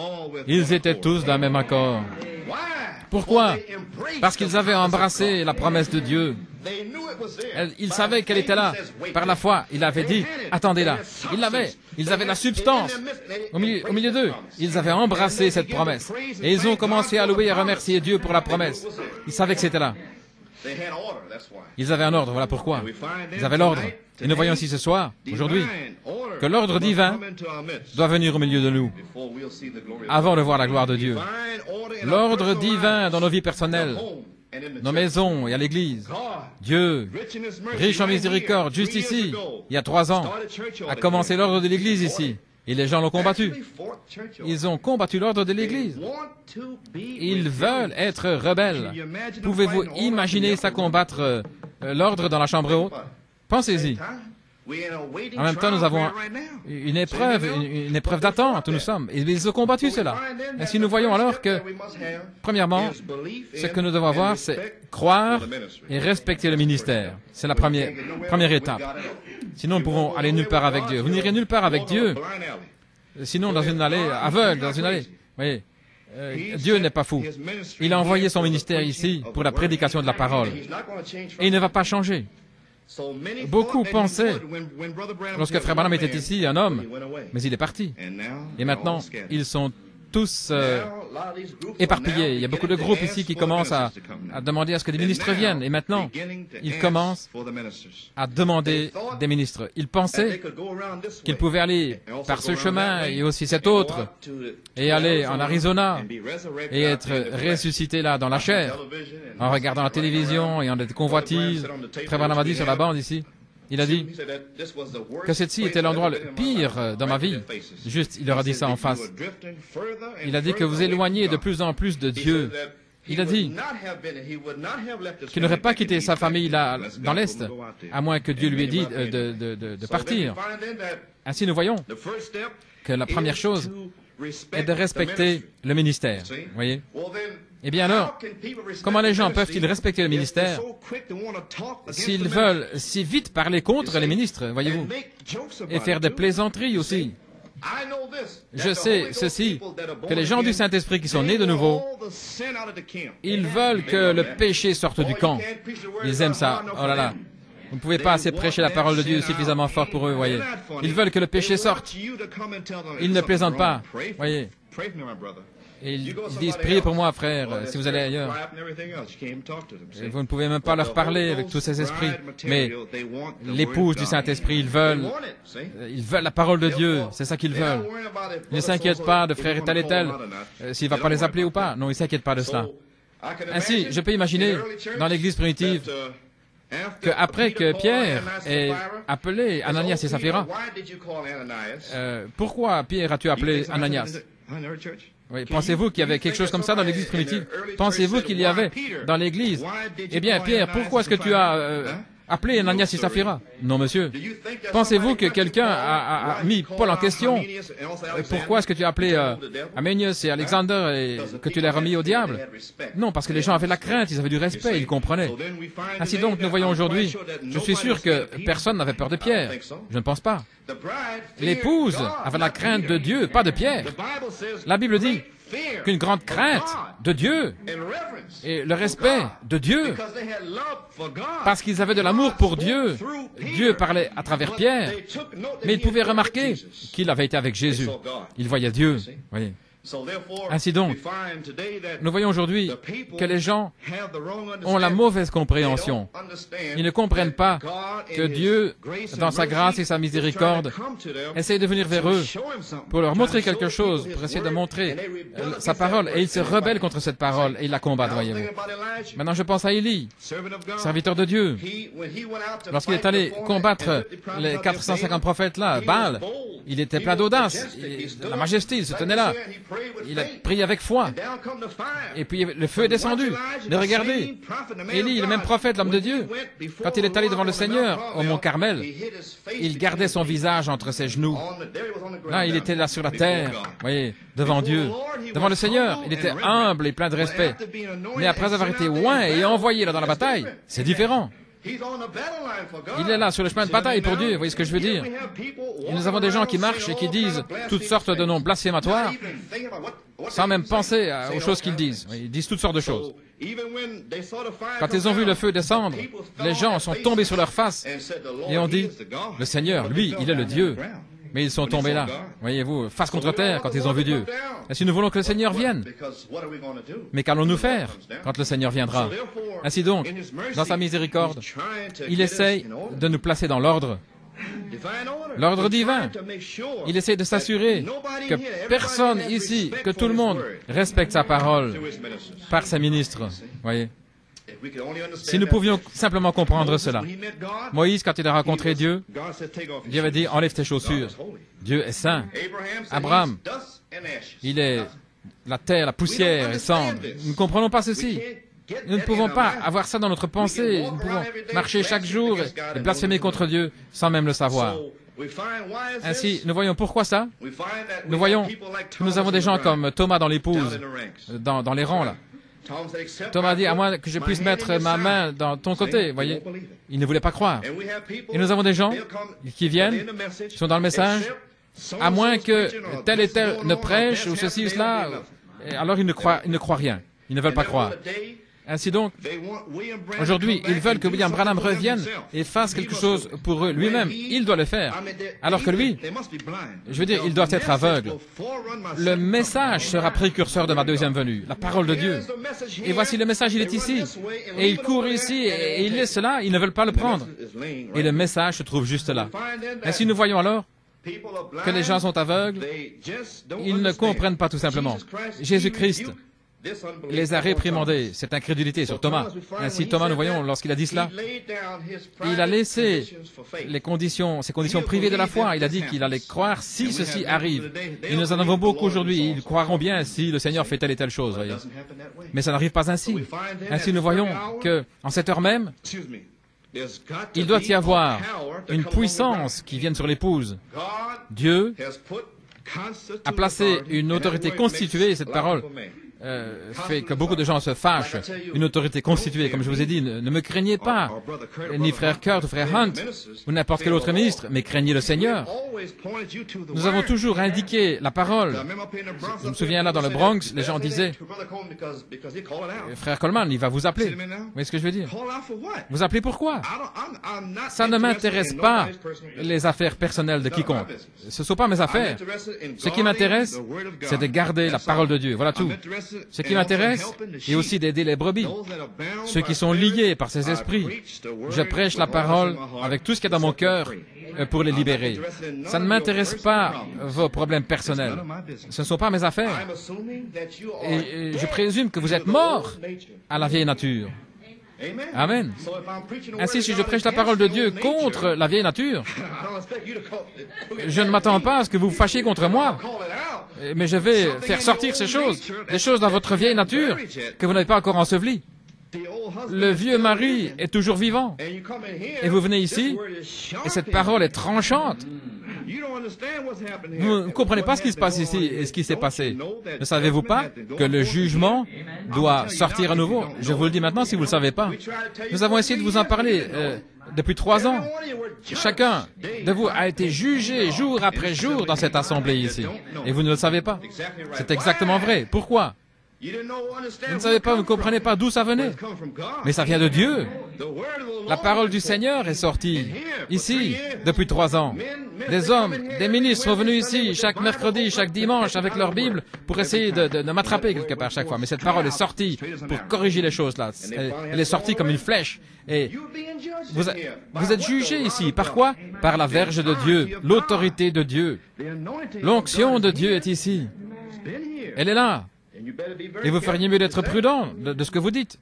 Speaker 2: Ils étaient tous d'un même accord. Pourquoi? Parce qu'ils avaient embrassé la promesse de Dieu. Ils savaient qu'elle était là. Par la foi, il avait dit, attendez là. Ils l'avaient. Ils avaient la substance au milieu d'eux. Ils avaient embrassé cette promesse. Et ils ont commencé à louer et à remercier Dieu pour la promesse. Ils savaient que c'était là. Ils avaient un ordre, voilà pourquoi. Ils avaient l'ordre. Et nous voyons ici ce soir, aujourd'hui, que l'ordre divin doit venir au milieu de nous, avant de voir la gloire de Dieu. L'ordre divin dans nos vies personnelles, nos maisons et à l'Église. Dieu, riche en miséricorde, juste ici, il y a 3 ans, a commencé l'ordre de l'Église ici. Et les gens l'ont combattu. Ils ont combattu l'ordre de l'Église. Ils veulent être rebelles. Pouvez-vous imaginer ça combattre l'ordre dans la chambre haute? Pensez-y. En même temps, nous avons une épreuve d'attente où nous sommes. Et ils ont combattu cela. Ainsi, nous voyons alors que, premièrement, ce que nous devons avoir, c'est croire et respecter le ministère. C'est la première étape. Sinon, nous pourrons aller nulle part avec Dieu. Vous n'irez nulle part avec Dieu. Sinon, dans une allée aveugle, dans une allée. Voyez, Dieu n'est pas fou. Il a envoyé son ministère ici pour la prédication de la parole. Et il ne va pas changer. Beaucoup pensaient, lorsque Frère Branham était ici, un homme, mais il est parti. Et maintenant, ils sont tous éparpillés. Il y a beaucoup de groupes ici qui commencent à demander à ce que des ministres viennent. Et maintenant, ils commencent à demander des ministres. Ils pensaient qu'ils pouvaient aller par ce chemin et aussi cet autre, et aller en Arizona et être ressuscités là dans la chair, en regardant la télévision et en des convoitises. Frère Branham a dit sur la bande ici, il a dit que ceci était l'endroit le pire dans ma vie. Juste, il leur a dit ça en face. Il a dit que vous éloignez de plus en plus de Dieu. Il a dit qu'il n'aurait pas quitté sa famille là, dans l'Est, à moins que Dieu lui ait dit de partir. Ainsi, nous voyons que la première chose est de respecter le ministère. Vous voyez? Eh bien alors, comment les gens peuvent-ils respecter le ministère s'ils veulent si vite parler contre les ministres, voyez-vous, et faire des plaisanteries aussi? Je sais ceci, que les gens du Saint-Esprit qui sont nés de nouveau, ils veulent que le péché sorte du camp. Ils aiment ça. Oh là là. Vous ne pouvez pas assez prêcher la parole de Dieu suffisamment fort pour eux, voyez. Ils veulent que le péché sorte. Ils ne plaisantent pas, voyez. Et ils disent, priez pour moi, frère, si vous allez ailleurs. Et vous ne pouvez même pas leur parler avec tous ces esprits. Mais l'épouse du Saint-Esprit, ils veulent la parole de Dieu. C'est ça qu'ils veulent. Ils ne s'inquiètent pas de frère tel et tel, s'il ne va pas les appeler ou pas. Non, ils ne s'inquiètent pas de cela. Ainsi, je peux imaginer, dans l'Église primitive, qu'après que Pierre ait appelé Ananias et Saphira, pourquoi Pierre as-tu appelé Ananias? Oui, pensez-vous qu'il y avait quelque chose comme ça dans l'Église primitive? Pensez-vous qu'il y avait dans l'Église? Eh bien, Pierre, pourquoi est-ce que tu as Appelez Ananias et Saphira. Non, monsieur. Pensez-vous que quelqu'un a mis Paul en question? Pourquoi est-ce que tu as appelé Aménius et Alexander et que tu les as remis au diable? Non, parce que les gens avaient la crainte, ils avaient du respect, ils comprenaient. Ainsi donc, nous voyons aujourd'hui, je suis sûr que personne n'avait peur de Pierre. Je ne pense pas. L'épouse avait la crainte de Dieu, pas de Pierre. La Bible dit qu'une grande crainte de Dieu et le respect de Dieu, parce qu'ils avaient de l'amour pour Dieu. Dieu parlait à travers Pierre, mais ils pouvaient remarquer qu'il avait été avec Jésus. Ils voyaient Dieu. Voyez. Ainsi donc, nous voyons aujourd'hui que les gens ont la mauvaise compréhension. Ils ne comprennent pas que Dieu, dans sa grâce et sa miséricorde, essaie de venir vers eux pour leur montrer quelque chose, pour essayer de montrer sa parole, et ils se rebellent contre cette parole et ils la combattent, voyez-vous. Maintenant, je pense à Élie, serviteur de Dieu. Lorsqu'il est allé combattre les 450 prophètes-là, Baal, il était plein d'audace, la majesté, il se tenait là. Il a prié avec foi. Et puis le feu est descendu. Mais regardez, Élie, le même prophète, l'homme de Dieu, quand il est allé devant le Seigneur au mont Carmel, il gardait son visage entre ses genoux. Là, il était là sur la terre, voyez, devant Dieu, devant le Seigneur. Il était humble et plein de respect. Mais après avoir été oint et envoyé là dans la bataille, c'est différent. Il est là sur le chemin de bataille pour Dieu, vous voyez ce que je veux dire? Et nous avons des gens qui marchent et qui disent toutes sortes de noms blasphématoires sans même penser aux choses qu'ils disent. Ils disent toutes sortes de choses. Quand ils ont vu le feu descendre, les gens sont tombés sur leur face et ont dit, le Seigneur, lui, il est le Dieu. Mais ils sont tombés là, voyez-vous, face contre terre quand ils ont vu Dieu. Et si nous voulons que le Seigneur vienne, mais qu'allons-nous faire quand le Seigneur viendra? Ainsi donc, dans sa miséricorde, il essaye de nous placer dans l'ordre. L'ordre divin. Il essaie de s'assurer que personne ici, que tout le monde respecte sa parole par ses ministres, voyez. Si nous pouvions simplement comprendre cela. Moïse, quand il a rencontré Dieu, Dieu avait dit, enlève tes chaussures. Dieu est saint. Abraham, il est la terre, la poussière et cendre. Nous ne comprenons pas ceci. Nous ne pouvons pas avoir ça dans notre pensée. Nous pouvons marcher chaque jour et blasphémer contre Dieu sans même le savoir. Ainsi, nous voyons pourquoi ça. Nous voyons que nous avons des gens comme Thomas dans l'épouse, dans les rangs là. Thomas dit, à moins que je puisse mettre ma main dans ton côté, voyez. Il ne voulait pas croire. Et nous avons des gens qui viennent, qui sont dans le message, à moins que tel et tel ne prêche, ou ceci ou cela, alors ils ne croient rien. Ils ne veulent pas croire. Ainsi donc, aujourd'hui, ils veulent que William Branham revienne et fasse quelque chose pour eux lui-même. Il doit le faire. Alors que lui, je veux dire, il doit être aveugle. Le message sera précurseur de ma deuxième venue, la parole de Dieu. Et voici le message, il est ici. Et il court ici et il est cela, ils ne veulent pas le prendre. Et le message se trouve juste là. Ainsi, nous voyons alors que les gens sont aveugles. Ils ne comprennent pas tout simplement. Jésus-Christ les a réprimandés, cette incrédulité sur Thomas. Ainsi, Thomas, nous voyons, lorsqu'il a dit cela, il a laissé ses conditions privées de la foi. Il a dit qu'il allait croire si ceci arrive. Et nous en avons beaucoup aujourd'hui. Ils croiront bien si le Seigneur fait telle et telle chose. Voyez. Mais ça n'arrive pas ainsi. Ainsi, nous voyons que, en cette heure même, il doit y avoir une puissance qui vienne sur l'épouse. Dieu a placé une autorité constituée, cette parole fait que beaucoup de gens se fâchent. Une autorité constituée, comme je vous ai dit, ne me craignez pas, ni frère Kurt ou frère Hunt, ou n'importe quel autre ministre, mais craignez le Seigneur. Nous avons toujours indiqué la parole. Je me souviens là dans le Bronx, les gens disaient, frère Coleman, il va vous appeler. Vous voyez ce que je veux dire? Vous appelez pourquoi? Ça ne m'intéresse pas les affaires personnelles de quiconque. Ce ne sont pas mes affaires. Ce qui m'intéresse, c'est de garder la parole de Dieu. Voilà tout. Ce qui m'intéresse est aussi d'aider les brebis, ceux qui sont liés par ces esprits. Je prêche la parole avec tout ce qu'il y a dans mon cœur pour les libérer. Ça ne m'intéresse pas vos problèmes personnels. Ce ne sont pas mes affaires. Et je présume que vous êtes morts à la vieille nature. Amen. Ainsi, si je prêche la parole de Dieu contre la vieille nature, je ne m'attends pas à ce que vous vous fâchiez contre moi, mais je vais faire sortir ces choses, des choses dans votre vieille nature que vous n'avez pas encore ensevelies. le vieux mari est toujours vivant. Et vous venez ici, et cette parole est tranchante. Vous ne comprenez pas ce qui se passe ici et ce qui s'est passé. Ne savez-vous pas que le jugement doit sortir à nouveau? Je vous le dis maintenant si vous ne le savez pas. Nous avons essayé de vous en parler depuis 3 ans. Chacun de vous a été jugé jour après jour dans cette assemblée ici. Et vous ne le savez pas. C'est exactement vrai. Pourquoi? Vous ne savez pas, vous ne comprenez pas d'où ça venait. Mais ça vient de Dieu. La parole du Seigneur est sortie ici depuis 3 ans. Des hommes, des ministres sont venus ici chaque mercredi, chaque dimanche avec leur Bible pour essayer de m'attraper quelque part chaque fois. Mais cette parole est sortie pour corriger les choses là. Elle est sortie comme une flèche. Et vous êtes jugés ici. Par quoi? Par la verge de Dieu, l'autorité de Dieu. L'onction de Dieu est ici. Elle est là. Et vous feriez mieux d'être prudent de ce que vous dites.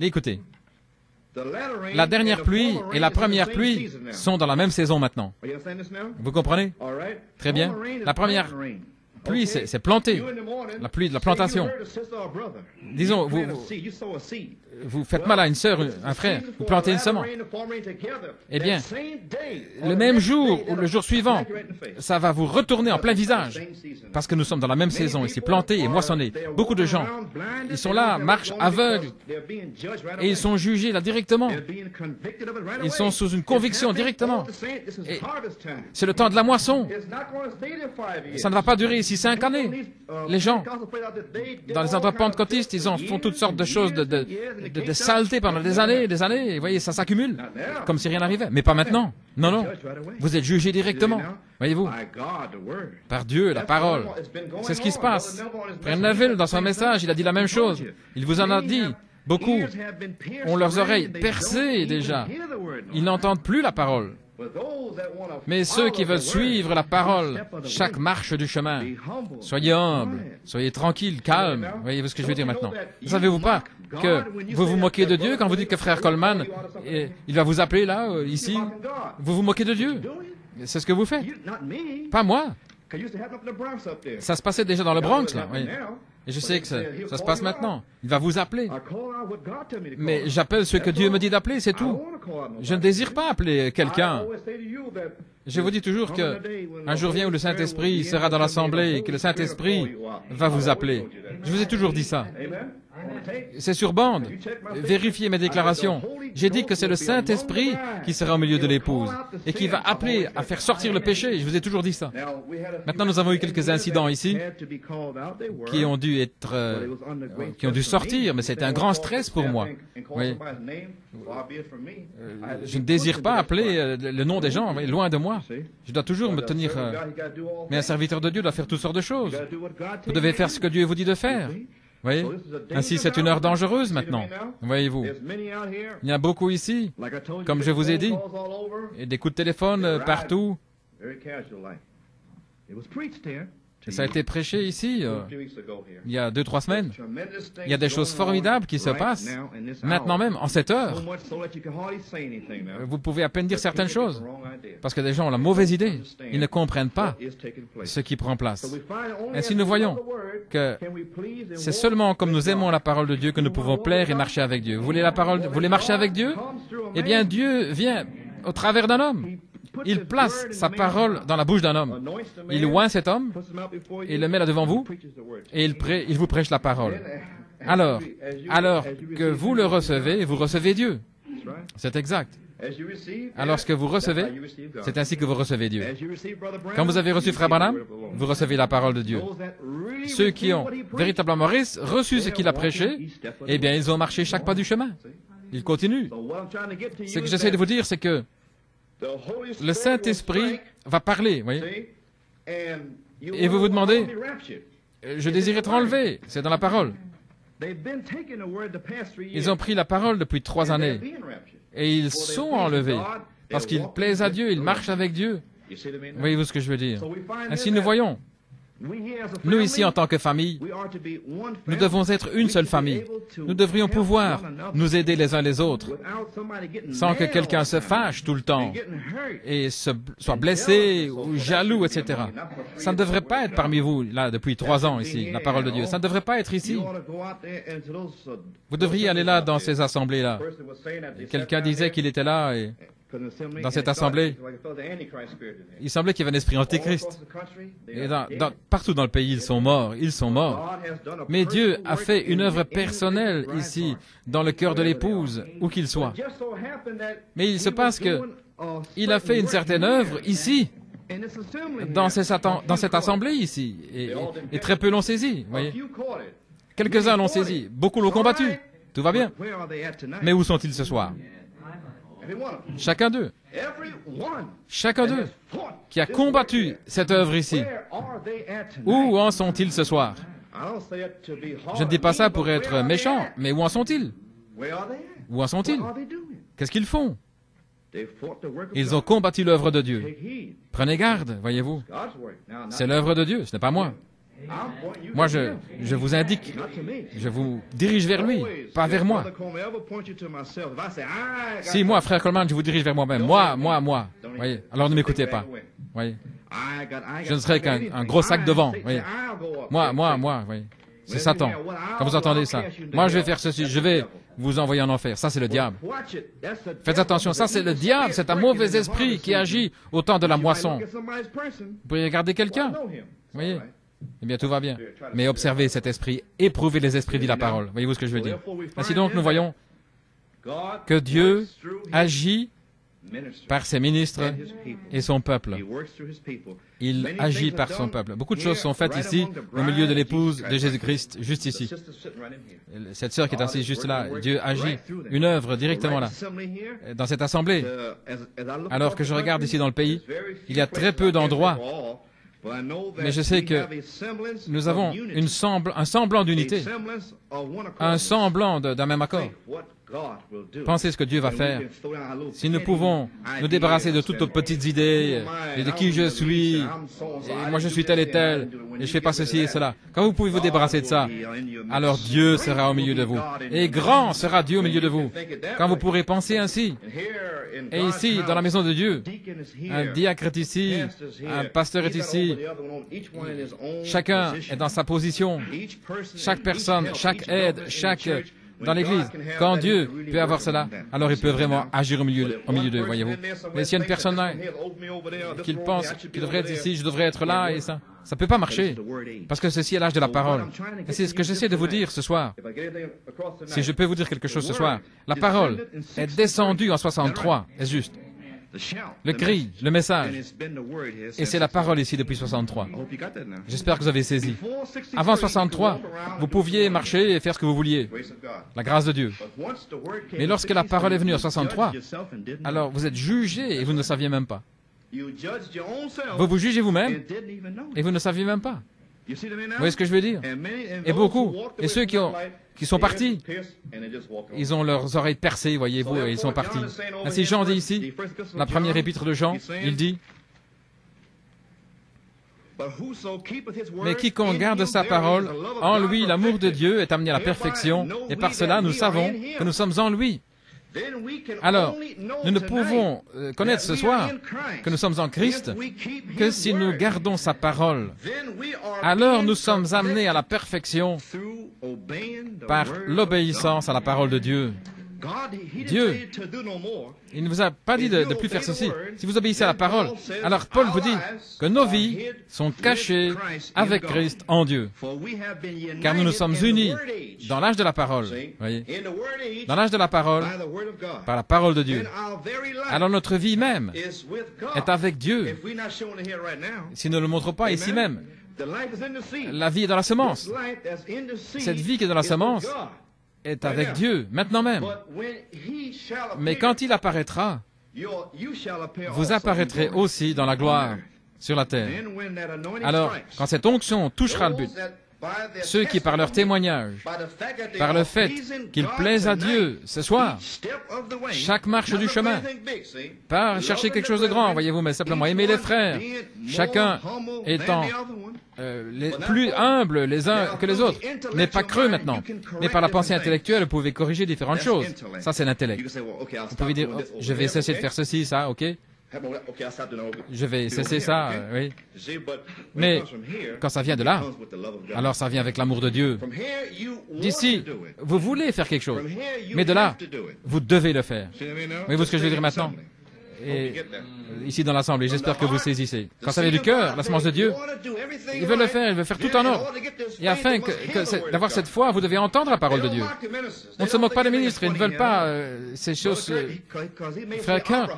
Speaker 2: Écoutez, la dernière pluie et la première pluie sont dans la même saison maintenant. Vous comprenez? Très bien. La première pluie, c'est planter. La pluie de la plantation. Disons, vous faites mal à une sœur, un frère, vous plantez une semence. Eh bien, le même jour ou le jour suivant, ça va vous retourner en plein visage. Parce que nous sommes dans la même saison ici, plantés et moissonnés. Beaucoup de gens, ils sont là, marchent aveugles, et ils sont jugés là directement. Ils sont sous une conviction directement. Et c'est le temps de la moisson. Ça ne va pas durer ici 5 années. Les gens, dans les endroits pentecôtistes, ils en font toutes sortes de choses de saleté pendant des années et des années. Et vous voyez, ça s'accumule, comme si rien n'arrivait. Mais pas maintenant. Non, non. Vous êtes jugés directement. Voyez-vous, par Dieu, la parole. C'est ce qui se passe. Frère Neville, dans son message, il a dit la même chose. Il vous en a dit. Beaucoup ont leurs oreilles percées déjà. Ils n'entendent plus la parole. Mais ceux qui veulent suivre la parole, chaque marche du chemin, soyez humbles, soyez tranquilles, calmes. Voyez ce que je veux dire maintenant? Ne savez-vous pas que vous vous moquez de Dieu quand vous dites que frère Coleman, il va vous appeler là, ici? Vous vous moquez de Dieu. C'est ce que vous faites. Pas moi. Ça se passait déjà dans le Bronx, là. Oui. Et je sais que ça se passe maintenant. Il va vous appeler. Mais j'appelle ceux que Dieu me dit d'appeler, c'est tout. Je ne désire pas appeler quelqu'un. Je vous dis toujours que un jour vient où le Saint-Esprit sera dans l'assemblée et que le Saint-Esprit va vous appeler. Je vous ai toujours dit ça. C'est sur bande. Vérifiez mes déclarations. J'ai dit que c'est le Saint-Esprit qui sera au milieu de l'épouse et qui va appeler à faire sortir le péché. Je vous ai toujours dit ça. Maintenant, nous avons eu quelques incidents ici qui ont dû sortir, mais c'était un grand stress pour moi. Oui. Je ne désire pas appeler le nom des gens, loin de moi. Je dois toujours me tenir... mais un serviteur de Dieu doit faire toutes sortes de choses. Vous devez faire ce que Dieu vous dit de faire. Voyez? Ainsi, c'est une heure dangereuse maintenant. Voyez-vous? Il y a beaucoup ici, comme je vous ai dit, et des coups de téléphone partout. Et ça a été prêché ici, il y a 2-3 semaines. Il y a des choses formidables qui se passent, maintenant même, en cette heure. Vous pouvez à peine dire certaines choses, parce que des gens ont la mauvaise idée. Ils ne comprennent pas ce qui prend place. Ainsi, nous voyons que c'est seulement comme nous aimons la parole de Dieu que nous pouvons plaire et marcher avec Dieu. Vous voulez la parole, vous voulez marcher avec Dieu? Eh bien, Dieu vient au travers d'un homme. Il place sa parole dans la bouche d'un homme. Il oint cet homme, et le met là devant vous, et il vous prêche la parole. Alors que vous le recevez, vous recevez Dieu. C'est exact. Alors ce que vous recevez, c'est ainsi que vous recevez Dieu. Quand vous avez reçu Frère Branham, vous recevez la parole de Dieu. Ceux qui ont véritablement reçu ce qu'il a prêché, eh bien, ils ont marché chaque pas du chemin. Ils continuent. Ce que j'essaie de vous dire, c'est que le Saint-Esprit va parler, voyez. Et vous vous demandez, je désire être enlevé, c'est dans la parole. Ils ont pris la parole depuis 3 années, et ils sont enlevés, parce qu'ils plaisent à Dieu, ils marchent avec Dieu. Voyez-vous ce que je veux dire? Ainsi nous voyons Nous ici, en tant que famille, nous devons être une seule famille. Nous devrions pouvoir nous aider les uns les autres, sans que quelqu'un se fâche tout le temps et soit blessé ou jaloux, etc. Ça ne devrait pas être parmi vous, là, depuis 3 ans ici, la parole de Dieu. Ça ne devrait pas être ici. Vous devriez aller là, dans ces assemblées-là. Quelqu'un disait qu'il était là et dans cette assemblée, il semblait qu'il y avait un esprit antéchrist. Et partout dans le pays, ils sont morts. Ils sont morts. Mais Dieu a fait une œuvre personnelle ici, dans le cœur de l'épouse, où qu'il soit. Mais il se passe qu'il a fait une certaine œuvre ici, dans cette assemblée ici. Et très peu l'ont saisi. Voyez. Quelques-uns l'ont saisi. Beaucoup l'ont combattu. Tout va bien. Mais où sont-ils ce soir? Chacun d'eux qui a combattu cette œuvre ici, où en sont-ils ce soir? Je ne dis pas ça pour être méchant, mais où en sont-ils? Où en sont-ils? Qu'est-ce qu'ils font? Ils ont combattu l'œuvre de Dieu. Prenez garde, voyez-vous. C'est l'œuvre de Dieu, ce n'est pas moi. Moi, je vous indique, je vous dirige vers lui, pas vers moi. Si moi, frère Coleman, je vous dirige vers moi-même, moi, voyez, alors ne m'écoutez pas, voyez. Je ne serai qu'un gros sac de vent, voyez. Moi, voyez. C'est Satan. Quand vous entendez ça, moi je vais faire ceci, je vais vous envoyer en enfer. Ça, c'est le diable. Faites attention, ça, c'est le diable, c'est un mauvais esprit qui agit au temps de la moisson. Vous pourriez regarder quelqu'un, voyez. Eh bien, tout va bien. Mais observez cet esprit, éprouvez les esprits, dit la parole. Voyez-vous ce que je veux dire? Ainsi donc, nous voyons que Dieu agit par ses ministres et son peuple. Il agit par son peuple. Beaucoup de choses sont faites ici, au milieu de l'épouse de Jésus-Christ, juste ici. Cette sœur qui est assise juste là, Dieu agit une œuvre directement là, dans cette assemblée. Alors que je regarde ici dans le pays, il y a très peu d'endroits. Mais je sais que nous avons un semblant d'unité, un semblant d'un même accord. Pensez ce que Dieu va faire. Si nous pouvons nous débarrasser de toutes nos petites idées, et de qui je suis, et moi je suis tel et tel, et je fais pas ceci et cela. Quand vous pouvez vous débarrasser de ça, alors Dieu sera au milieu de vous. Et grand sera Dieu au milieu de vous. Quand vous pourrez penser ainsi. Et ici, dans la maison de Dieu, un diacre est ici, un pasteur est ici. Chacun est dans sa position. Chaque personne, chaque aide, dans l'Église, quand Dieu peut avoir cela, alors il peut vraiment agir au milieu d'eux, voyez-vous. Mais s'il y a une personne là, qu'il pense qu'il devrait être ici, je devrais être là, et ça ne peut pas marcher, parce que ceci est l'âge de la parole. Et c'est ce que j'essaie de vous dire ce soir. Si je peux vous dire quelque chose ce soir, la parole est descendue en 63, est-ce juste? Le cri, le message. Et c'est la parole ici depuis 63. J'espère que vous avez saisi. Avant 63, vous pouviez marcher et faire ce que vous vouliez. La grâce de Dieu. Mais lorsque la parole est venue en 63, alors vous êtes jugés et vous ne saviez même pas. Vous vous jugez vous-même et vous ne saviez même pas. Vous voyez ce que je veux dire? Et beaucoup, et ceux qui sont partis, ils ont leurs oreilles percées, voyez-vous, et ils sont partis. Ainsi, Jean dit ici, la première épître de Jean, il dit, « Mais quiconque garde sa parole, en lui l'amour de Dieu est amené à la perfection, et par cela nous savons que nous sommes en lui. » Alors, nous ne pouvons connaître ce soir que nous sommes en Christ que si nous gardons sa parole. Alors nous sommes amenés à la perfection par l'obéissance à la parole de Dieu. Dieu, il ne vous a pas dit de plus faire ceci. Si vous obéissez à la parole, alors Paul vous dit que nos vies sont cachées avec Christ en Dieu. Car nous nous sommes unis dans l'âge de la parole. Voyez, dans l'âge de la parole, par la parole de Dieu. Alors notre vie même est avec Dieu. Si nous ne le montrons pas ici même, la vie est dans la semence. Cette vie qui est dans la semence est avec Dieu, maintenant même. Mais quand il apparaîtra, vous apparaîtrez aussi dans la gloire sur la terre. Alors, quand cette onction touchera le but, ceux qui, par leur témoignage, par le fait qu'ils plaisent à Dieu ce soir, chaque marche du chemin, pas chercher quelque chose de grand, voyez-vous, mais simplement aimer les frères, chacun étant plus humbles les uns que les autres. Mais pas creux maintenant. Mais par la pensée intellectuelle, vous pouvez corriger différentes choses. Ça, c'est l'intellect. Vous pouvez dire, oh, je vais cesser de faire ceci, ça, ok? Je vais cesser ça, oui. Mais quand ça vient de là, alors ça vient avec l'amour de Dieu. D'ici, vous voulez faire quelque chose, mais de là, vous devez le faire. Voyez-vous ce que je veux dire maintenant? Et ici dans l'Assemblée, j'espère que vous saisissez. Quand ça vient du cœur, la semence de Dieu, il veut le faire, il veut faire tout en ordre. Et afin d'avoir cette foi, vous devez entendre la parole de Dieu. On ne se moque pas des ministres, ils ne veulent pas ces choses. Frère Kurt,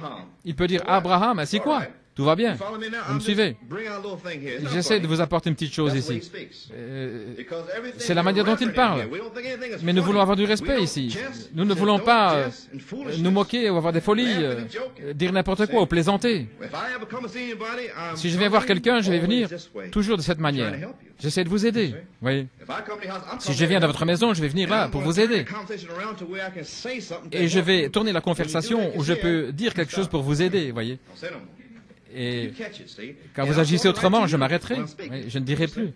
Speaker 2: il peut dire Abraham, ainsi quoi? Tout va bien. Vous me suivez? J'essaie de vous apporter une petite chose ici. C'est la manière dont il parle. Mais nous voulons avoir du respect ici. Nous ne voulons pas nous moquer ou avoir des folies, dire n'importe quoi ou plaisanter. Si je viens voir quelqu'un, je vais venir toujours de cette manière. J'essaie de vous aider. Oui. Si je viens dans votre maison, je vais venir là pour vous aider. Et je vais tourner la conversation où je peux dire quelque chose pour vous aider, voyez. Et quand vous agissez autrement, je m'arrêterai. Oui, je ne dirai plus.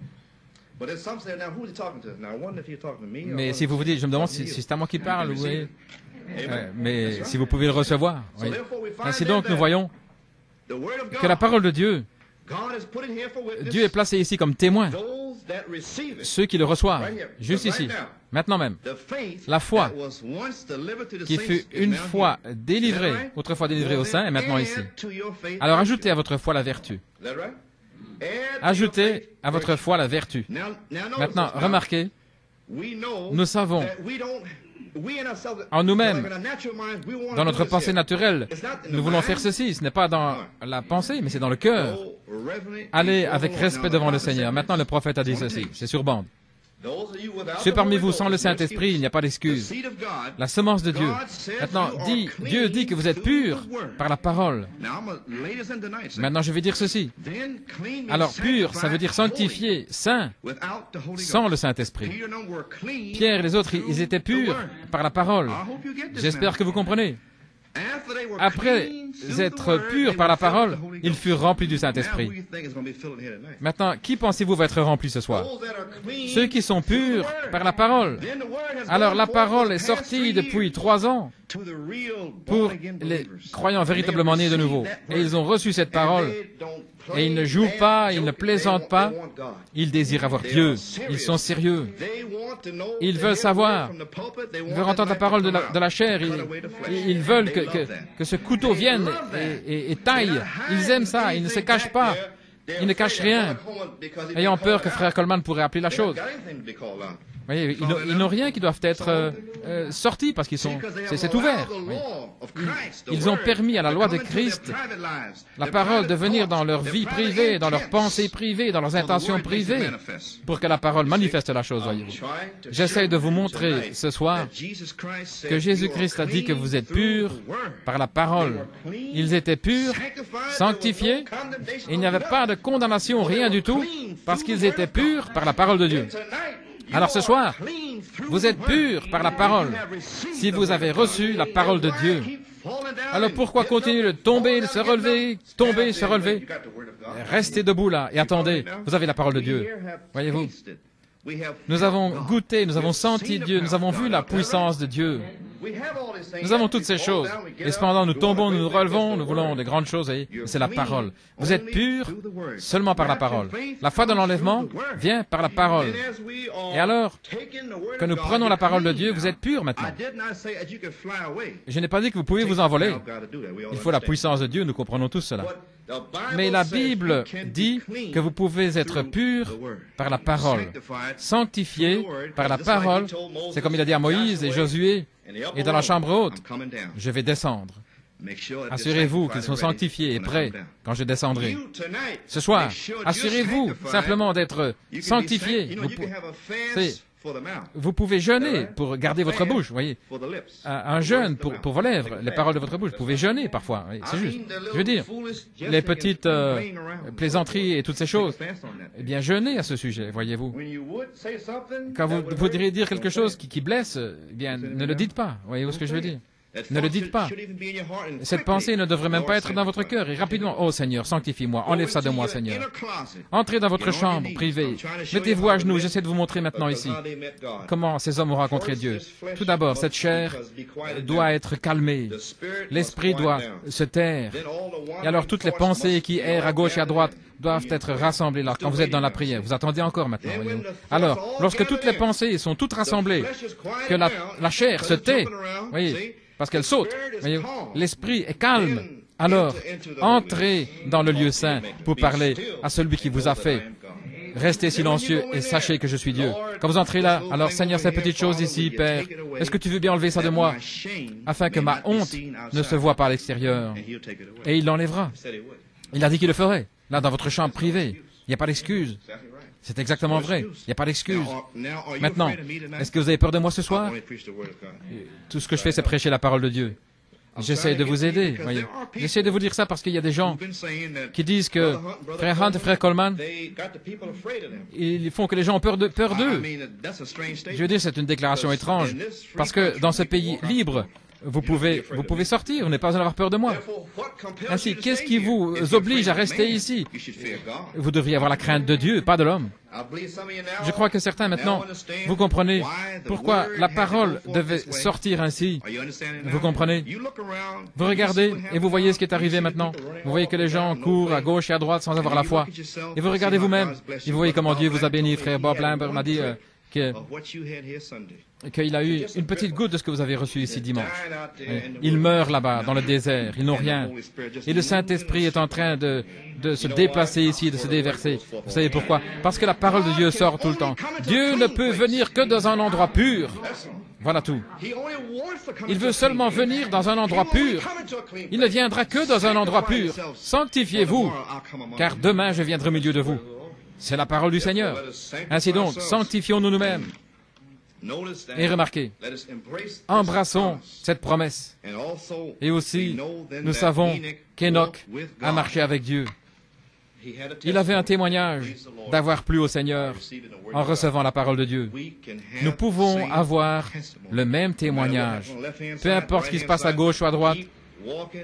Speaker 2: Mais si vous vous dites, je me demande si c'est à moi qui parle, oui. Mais si vous pouvez le recevoir. Oui. Ainsi donc, nous voyons que la parole de Dieu, Dieu est placé ici comme témoin. Ceux qui le reçoivent, juste ici, maintenant même. La foi qui fut une fois délivrée, autrefois délivrée au sein, et maintenant ici. Alors ajoutez à votre foi la vertu. Ajoutez à votre foi la vertu. Maintenant, remarquez, nous savons en nous-mêmes, dans notre pensée naturelle, nous voulons faire ceci. Ce n'est pas dans la pensée, mais c'est dans le cœur. Allez avec respect devant le Seigneur. Maintenant, le prophète a dit ceci. C'est sur bande. Ceux parmi vous sans le Saint-Esprit, il n'y a pas d'excuse. La semence de Dieu. Maintenant, Dieu dit que vous êtes purs par la parole. Maintenant, je vais dire ceci. Alors, pur, ça veut dire sanctifié, saint, sans le Saint-Esprit. Pierre et les autres, ils étaient purs par la parole. J'espère que vous comprenez. Après être purs par la parole, ils furent remplis du Saint-Esprit. Maintenant, qui pensez-vous va être rempli ce soir? Ceux qui sont purs par la parole. Alors la parole est sortie depuis 3 ans pour les croyants véritablement nés de nouveau. Et ils ont reçu cette parole. Et ils ne jouent pas, ils ne plaisantent pas. Ils désirent avoir Dieu. Ils sont sérieux. Ils veulent savoir. Ils veulent entendre la parole de la chair. Ils veulent que ce couteau vienne et taille. Ils aiment ça. Ils ne se cachent pas. Ils ne cachent rien, ayant peur que Frère Coleman pourrait appeler la chose. Vous voyez, ils n'ont rien qui doivent être sortis parce qu'ils sont, c'est ouvert. Oui. Ils ont permis à la loi de Christ, la parole, de venir dans leur vie privée, dans leurs pensées privées, dans leurs intentions privées, pour que la parole manifeste la chose, voyez-vous. J'essaie de vous montrer ce soir que Jésus-Christ a dit que vous êtes purs par la parole. Ils étaient purs, sanctifiés, et il n'y avait pas de condamnation, rien du tout, parce qu'ils étaient purs par la parole de Dieu. Alors ce soir, vous êtes purs par la parole, si vous avez reçu la parole de Dieu. Alors pourquoi continuer de tomber, de se relever, tomber, se relever? Restez debout là et attendez, vous avez la parole de Dieu. Voyez-vous, nous avons goûté, nous avons senti Dieu, nous avons vu la puissance de Dieu. Nous avons toutes ces choses. Et cependant, nous tombons, nous nous relevons, nous voulons de grandes choses. Et c'est la parole. Vous êtes purs seulement par la parole. La foi de l'enlèvement vient par la parole. Et alors, que nous prenons la parole de Dieu, vous êtes purs maintenant. Je n'ai pas dit que vous pouvez vous envoler. Il faut la puissance de Dieu, nous comprenons tous cela. Mais la Bible dit que vous pouvez être purs par la parole, sanctifiés par la parole. C'est comme il a dit à Moïse et Josué, et dans la chambre haute, je vais descendre. Assurez-vous qu'ils sont sanctifiés et prêts quand je descendrai. Ce soir, assurez-vous simplement d'être sanctifiés. Vous pouvez jeûner pour garder votre bouche, vous voyez. Un jeûne pour vos lèvres, les paroles de votre bouche. Vous pouvez jeûner parfois, c'est juste. Je veux dire, les petites plaisanteries et toutes ces choses, eh bien, jeûnez à ce sujet, voyez-vous. Quand vous voudriez dire quelque chose qui blesse, eh bien, ne le dites pas, voyez-vous ce que je veux dire. Ne le dites pas. Cette pensée ne devrait même pas être dans votre cœur. Et rapidement, oh Seigneur, sanctifie-moi, enlève ça de moi, Seigneur. Entrez dans votre chambre privée. Mettez-vous à genoux. J'essaie de vous montrer maintenant ici comment ces hommes ont rencontré Dieu. Tout d'abord, cette chair doit être calmée. L'esprit doit se taire. Et alors, toutes les pensées qui errent à gauche et à droite doivent être rassemblées là, quand vous êtes dans la prière. Vous attendez encore maintenant. Voyez-vous. Alors, lorsque toutes les pensées sont toutes rassemblées, que la chair se tait, voyez, parce qu'elle saute. L'esprit est calme. Alors, entrez dans le lieu saint pour parler à celui qui vous a fait. Restez silencieux et sachez que je suis Dieu. Quand vous entrez là, alors Seigneur, ces petites choses ici, Père, est-ce que tu veux bien enlever ça de moi, afin que ma honte ne se voie pas à l'extérieur? Et il l'enlèvera. Il a dit qu'il le ferait. Là, dans votre chambre privée, il n'y a pas d'excuse. C'est exactement vrai. Il n'y a pas d'excuse. Maintenant, est-ce que vous avez peur de moi ce soir? Tout ce que je fais, c'est prêcher la parole de Dieu. J'essaie de vous aider. Voyez. J'essaie de vous dire ça parce qu'il y a des gens qui disent que Frère Hunt et Frère Coleman, ils font que les gens ont peur d'eux. Je veux dire, c'est une déclaration étrange. Parce que dans ce pays libre, vous pouvez sortir, vous n'avez pas besoin d'avoir peur de moi. Ainsi, qu'est-ce qui vous oblige à rester ici? Vous devriez avoir la crainte de Dieu, pas de l'homme. Je crois que certains maintenant, vous comprenez pourquoi la parole devait sortir ainsi. Vous comprenez? Vous regardez et vous voyez ce qui est arrivé maintenant. Vous voyez que les gens courent à gauche et à droite sans avoir la foi. Et vous regardez vous-même et vous voyez comment Dieu vous a béni. Frère Bob Lambert m'a dit qu'il a eu une petite goutte de ce que vous avez reçu ici dimanche. Ils meurent là-bas, dans le désert, ils n'ont rien. Et le Saint-Esprit est en train de se déplacer ici, de se déverser. Vous savez pourquoi? Parce que la parole de Dieu sort tout le temps. Dieu ne peut venir que dans un endroit pur. Voilà tout. Il veut seulement venir dans un endroit pur. Il ne viendra que dans un endroit pur. Sanctifiez-vous, car demain je viendrai au milieu de vous. C'est la parole du Seigneur. Ainsi donc, sanctifions-nous nous-mêmes. Et remarquez, embrassons cette promesse. Et aussi, nous savons qu'Enoch a marché avec Dieu. Il avait un témoignage d'avoir plu au Seigneur en recevant la parole de Dieu. Nous pouvons avoir le même témoignage. Peu importe ce qui se passe à gauche ou à droite,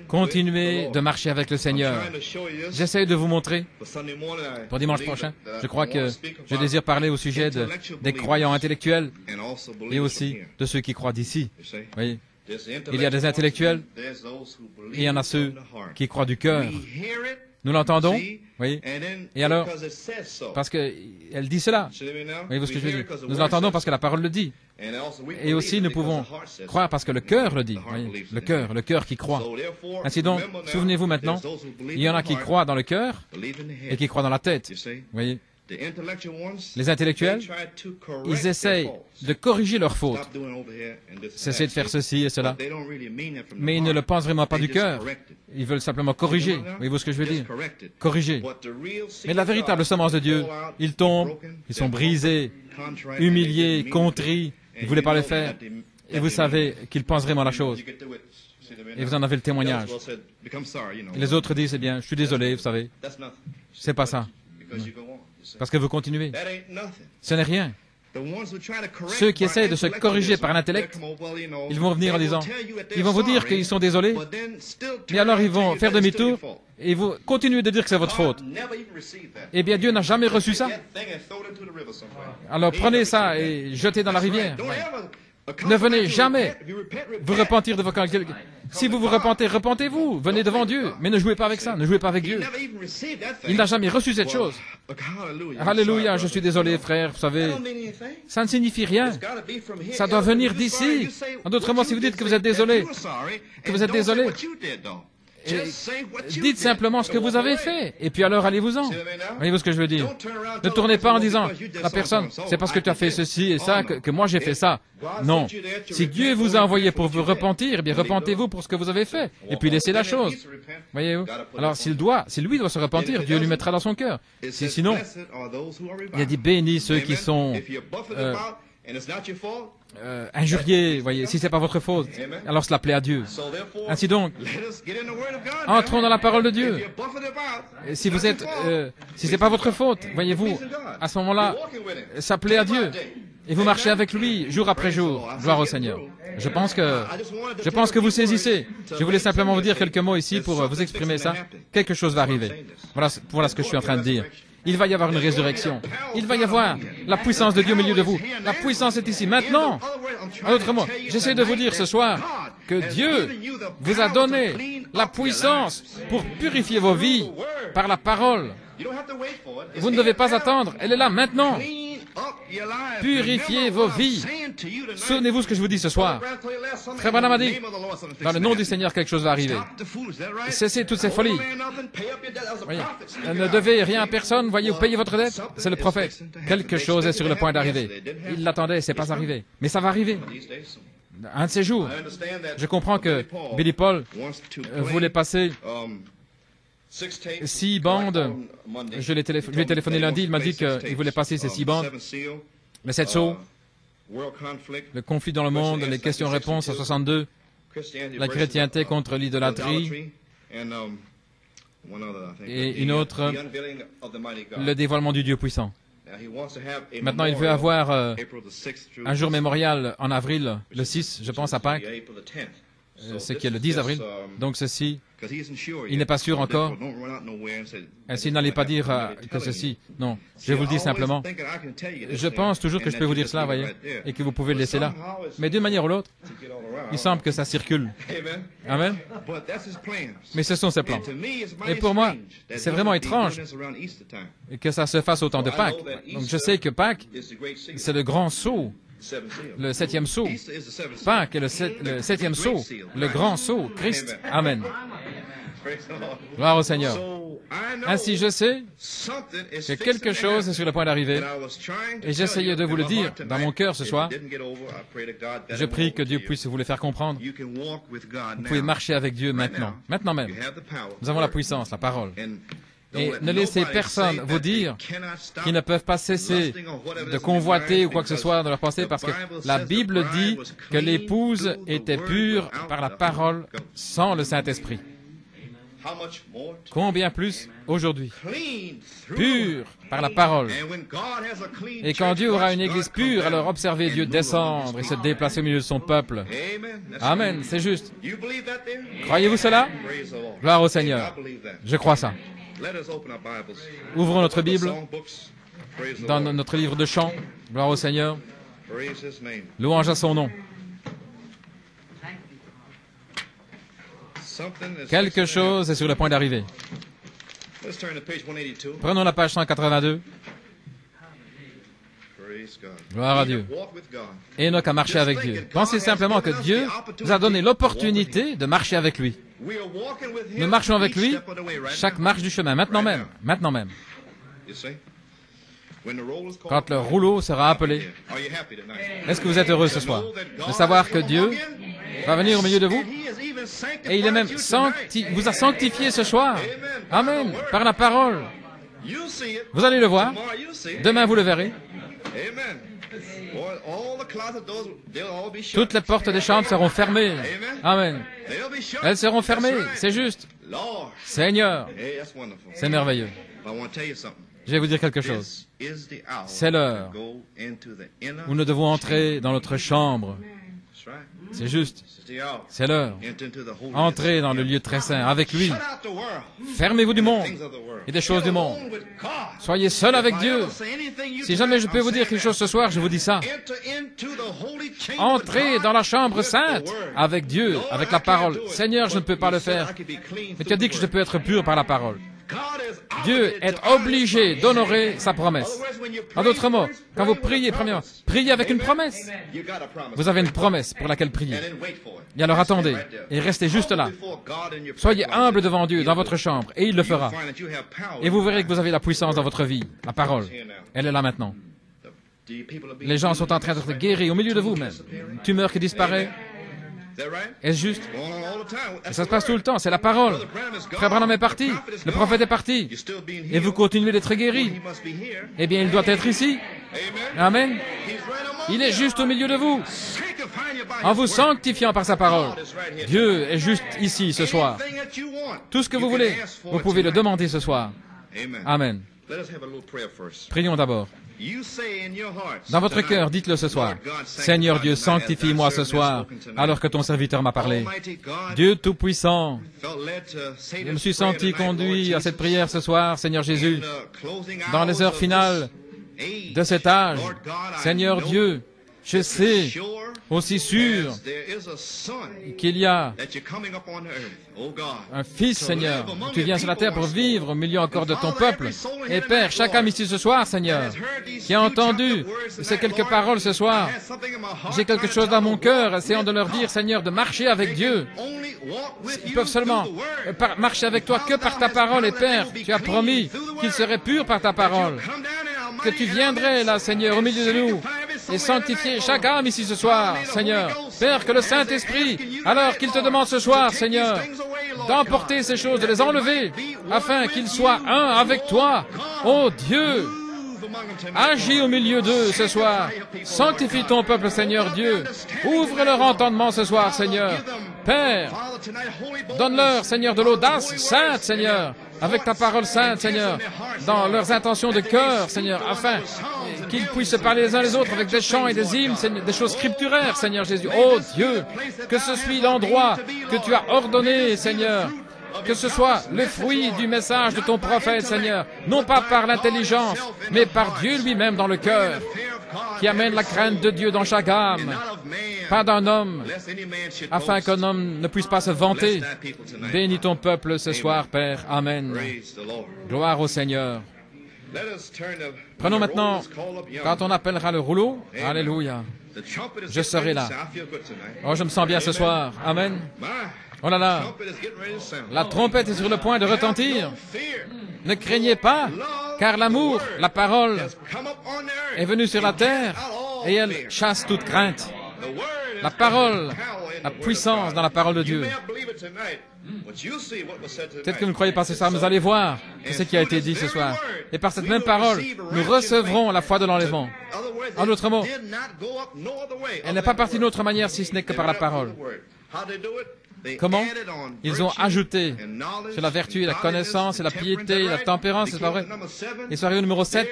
Speaker 2: continuez de marcher avec le Seigneur. J'essaie de vous montrer, pour dimanche prochain, je crois que je désire parler au sujet des croyants intellectuels et aussi de ceux qui croient d'ici. Oui. Il y a des intellectuels et il y en a ceux qui croient du cœur. Nous l'entendons, oui. Et alors, parce qu'elle dit cela, voyez-vous ce que je veux dire? Nous l'entendons parce que la parole le dit. Et aussi, nous pouvons croire parce que le cœur le dit. Voyez, le cœur qui croit. Ainsi donc, souvenez-vous maintenant, il y en a qui croient dans le cœur et qui croient dans la tête. Voyez? Les intellectuels, ils essayent de corriger leurs fautes. S'essayent de faire ceci et cela. Mais ils ne le pensent vraiment pas du cœur. Ils veulent simplement corriger. Voyez-vous ce que je veux dire? Corriger. Mais la véritable semence de Dieu, ils tombent, ils sont brisés, humiliés, contrits. Ils ne voulaient pas le faire. Et vous savez qu'ils pensent vraiment la chose. Et vous en avez le témoignage. Et les autres disent, eh bien, je suis désolé, vous savez. C'est pas ça. Parce que vous continuez. Ce n'est rien. Ceux qui essayent de se corriger par l'intellect, ils vont venir en disant, ils vont vous dire qu'ils sont désolés, mais alors ils vont faire demi-tour et vous continuez de dire que c'est votre faute. Eh bien, Dieu n'a jamais reçu ça. Alors prenez ça et jetez dans la rivière. Ne venez jamais vous repentir de vos calculs. Si vous vous repentez, repentez-vous. Venez devant Dieu. Mais ne jouez pas avec ça. Ne jouez pas avec Dieu. Il n'a jamais reçu cette chose. Alléluia, je suis désolé, frère. Vous savez, ça ne signifie rien. Ça doit venir d'ici. En d'autres mots, si vous dites que vous êtes désolé, dites simplement ce que vous avez fait, et puis alors allez-vous-en. Voyez-vous ce que je veux dire? Ne tournez pas en disant, la personne, c'est parce que tu as fait ceci et ça que moi j'ai fait ça. Non. Si Dieu vous a envoyé pour vous repentir, eh bien repentez-vous pour ce que vous avez fait, et puis laissez la chose. Voyez-vous? Alors si lui doit se repentir, Dieu lui mettra dans son cœur. Sinon, il a dit, bénis ceux qui sont injuriés, voyez, si c'est pas votre faute, alors cela plaît à Dieu. Ainsi donc, entrons dans la parole de Dieu. Et si c'est pas votre faute, voyez-vous, à ce moment-là, ça plaît à Dieu. Et vous marchez avec lui jour après jour. Gloire au Seigneur. Je pense que vous saisissez. Je voulais simplement vous dire quelques mots ici pour vous exprimer ça. Quelque chose va arriver. Voilà ce que je suis en train de dire. Il va y avoir une résurrection. Il va y avoir la puissance de Dieu au milieu de vous. La puissance est ici, maintenant. En d'autres mots, j'essaie de vous dire ce soir que Dieu vous a donné la puissance pour purifier vos vies par la parole. Vous ne devez pas attendre. Elle est là maintenant. Purifiez vos vies. Souvenez-vous ce que je vous dis ce soir. Frère Branham a dit, dans le nom du Seigneur, quelque chose va arriver. Cessez toutes ces folies. Voyez, ne devez rien à personne, voyez, vous payez votre dette. C'est le prophète. Quelque chose est sur le point d'arriver. Il l'attendait, c'est pas arrivé. Mais ça va arriver. Un de ces jours. Je comprends que Billy Paul voulait passer 6 bandes. Je lui ai téléphoné lundi, il m'a dit qu'il voulait passer ces 6 bandes. Les 7 sceaux, le conflit dans le monde, les questions-réponses à 62, la chrétienté contre l'idolâtrie, et une autre, le dévoilement du Dieu puissant. Maintenant, il veut avoir un jour mémorial en avril, le 6, je pense, à Pâques, ce qui est le 10 avril. Donc ceci, il n'est pas sûr encore. Ainsi, n'allez pas dire que ceci. Non, je vous le dis simplement. Je pense toujours que je peux vous dire cela, voyez, et que vous pouvez le laisser là. Mais d'une manière ou l'autre, il semble que ça circule. Amen. Mais ce sont ses plans. Et pour moi, c'est vraiment étrange que ça se fasse au temps de Pâques. Donc je sais que Pâques, c'est le grand sceau. Le 7e sceau. Pâques est le 7e sceau. Le grand sceau. Christ. Amen. Gloire au Seigneur. Ainsi, je sais que quelque chose est sur le point d'arriver. Et j'essayais de vous le dire dans mon cœur ce soir. Je prie que Dieu puisse vous le faire comprendre. Vous pouvez marcher avec Dieu maintenant. Maintenant même. Nous avons la puissance, la parole. Et ne laissez personne vous dire qu'ils ne peuvent pas cesser de convoiter ou quoi que ce soit dans leur pensée, parce que la Bible dit que l'épouse était pure par la parole sans le Saint-Esprit. Combien plus aujourd'hui? Pure par la parole. Et quand Dieu aura une église pure, alors observez Dieu descendre et se déplacer au milieu de son peuple. Amen, c'est juste. Croyez-vous cela? Gloire au Seigneur. Je crois ça. Ouvrons notre Bible dans notre livre de chants. Gloire au Seigneur. Louange à son nom. Quelque chose est sur le point d'arriver. Prenons la page 182. Gloire à Dieu. Enoch a marché avec Dieu. Pensez simplement que Dieu vous a donné l'opportunité de marcher avec lui. Nous marchons avec lui chaque marche du chemin, maintenant même, maintenant même. Quand le rouleau sera appelé, est-ce que vous êtes heureux ce soir de savoir que Dieu va venir au milieu de vous? Et il est même vous a sanctifié ce soir. Amen. Par la parole. Vous allez le voir. Demain, vous le verrez. Toutes les portes des chambres seront fermées. Amen. Elles seront fermées. C'est juste. Seigneur, c'est merveilleux. Je vais vous dire quelque chose. C'est l'heure où nous devons entrer dans notre chambre. C'est juste. C'est l'heure. Entrez dans le lieu très saint avec lui. Fermez-vous du monde et des choses du monde. Soyez seul avec Dieu. Si jamais je peux vous dire quelque chose ce soir, je vous dis ça. Entrez dans la chambre sainte avec Dieu, avec la parole. Seigneur, je ne peux pas le faire. Mais tu as dit que je peux être pur par la parole. Dieu est obligé d'honorer sa promesse. En d'autres mots, quand vous priez, premièrement, priez avec une promesse. Vous avez une promesse pour laquelle prier. Et alors attendez, et restez juste là. Soyez humble devant Dieu dans votre chambre, et il le fera. Et vous verrez que vous avez la puissance dans votre vie, la parole. Elle est là maintenant. Les gens sont en train d'être guéris au milieu de vous même. Une tumeur qui disparaît. Est-ce juste? Et ça se passe tout le temps, c'est la parole. Frère Branham est parti, le prophète est parti, et vous continuez d'être guéri. Eh bien, il doit être ici. Amen. Il est juste au milieu de vous, en vous sanctifiant par sa parole. Dieu est juste ici ce soir. Tout ce que vous voulez, vous pouvez le demander ce soir. Amen. Prions d'abord. Dans votre cœur, dites-le ce soir. Seigneur Dieu, sanctifie-moi ce soir, alors que ton serviteur m'a parlé. Dieu Tout-Puissant, je me suis senti conduit à cette prière ce soir, Seigneur Jésus, dans les heures finales de cet âge. Seigneur Dieu, je sais aussi sûr qu'il y a un Fils, Seigneur. Tu viens sur la terre pour vivre au milieu encore de ton peuple. Et Père, chaque âme ici ce soir, Seigneur, qui a entendu ces quelques paroles ce soir, j'ai quelque chose dans mon cœur, essayant de leur dire, Seigneur, de marcher avec Dieu. Ils peuvent seulement marcher avec toi que par ta parole. Et Père, tu as promis qu'ils seraient purs par ta parole. Que tu viendrais là, Seigneur, au milieu de nous et sanctifier chaque âme ici ce soir, Seigneur. Père, que le Saint-Esprit, alors qu'il te demande ce soir, Seigneur, d'emporter ces choses, de les enlever, afin qu'ils soient un avec toi. Oh Dieu, agis au milieu d'eux ce soir. Sanctifie ton peuple, Seigneur Dieu. Ouvre leur entendement ce soir, Seigneur. Père, donne-leur, Seigneur, de l'audace sainte, Seigneur, avec ta parole sainte, Seigneur, dans leurs intentions de cœur, Seigneur, afin qu'ils puissent se parler les uns les autres avec des chants et des hymnes, Seigneur, des choses scripturaires, Seigneur Jésus. Oh Dieu, que ce soit l'endroit que tu as ordonné, Seigneur, que ce soit le fruit du message de ton prophète, Seigneur, non pas par l'intelligence, mais par Dieu lui-même dans le cœur, qui amène la crainte de Dieu dans chaque âme, pas d'un homme, afin qu'un homme ne puisse pas se vanter. Bénis ton peuple ce soir, Père. Amen. Gloire au Seigneur. Prenons maintenant, quand on appellera le rouleau, Alléluia, je serai là. Oh, je me sens bien ce soir. Amen. Oh là là, la trompette est sur le point de retentir. Ne craignez pas, car l'amour, la parole, est venue sur la terre et elle chasse toute crainte. La parole, la puissance dans la parole de Dieu. Peut-être que vous ne croyez pas ce soir, mais vous allez voir ce qui a été dit ce soir. Et par cette même parole, nous recevrons la foi de l'enlèvement. En d'autres mots, elle n'est pas partie d'une autre manière si ce n'est que par la parole. Comment? Ils ont ajouté sur la vertu et la connaissance et la piété et la tempérance, c'est pas vrai? Ils sont arrivés au numéro 7.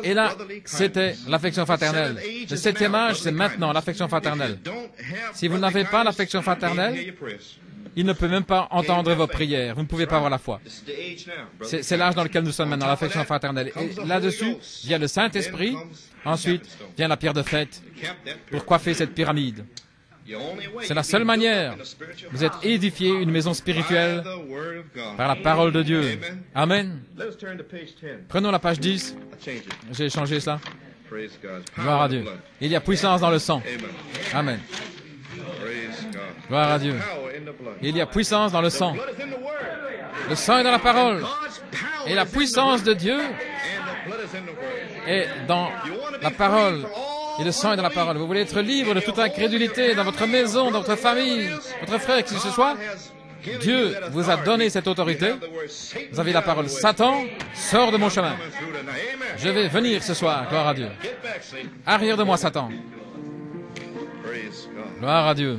Speaker 2: Et là, c'était l'affection fraternelle. Le 7e âge, c'est maintenant l'affection fraternelle. Si vous n'avez pas l'affection fraternelle, il ne peut même pas entendre vos prières. Vous ne pouvez pas avoir la foi. C'est l'âge dans lequel nous sommes maintenant, l'affection fraternelle. Et là-dessus, vient le Saint-Esprit. Ensuite, vient la pierre de fête pour coiffer cette pyramide. C'est la seule manière. Vous êtes édifiés une maison spirituelle par la parole de Dieu. Amen. Prenons la page 10. J'ai changé ça. Gloire à Dieu. Il y a puissance dans le sang. Amen. Gloire à Dieu. Il y a puissance dans le sang. Le sang est dans la parole. Et la puissance de Dieu est dans la parole. Et le sang est dans la parole. Vous voulez être libre de toute incrédulité dans votre maison, dans votre famille, votre frère, qui que ce soit. Dieu vous a donné cette autorité. Vous avez la parole. Satan, sors de mon chemin. Je vais venir ce soir. Gloire à Dieu. Arrière de moi, Satan. Gloire à Dieu.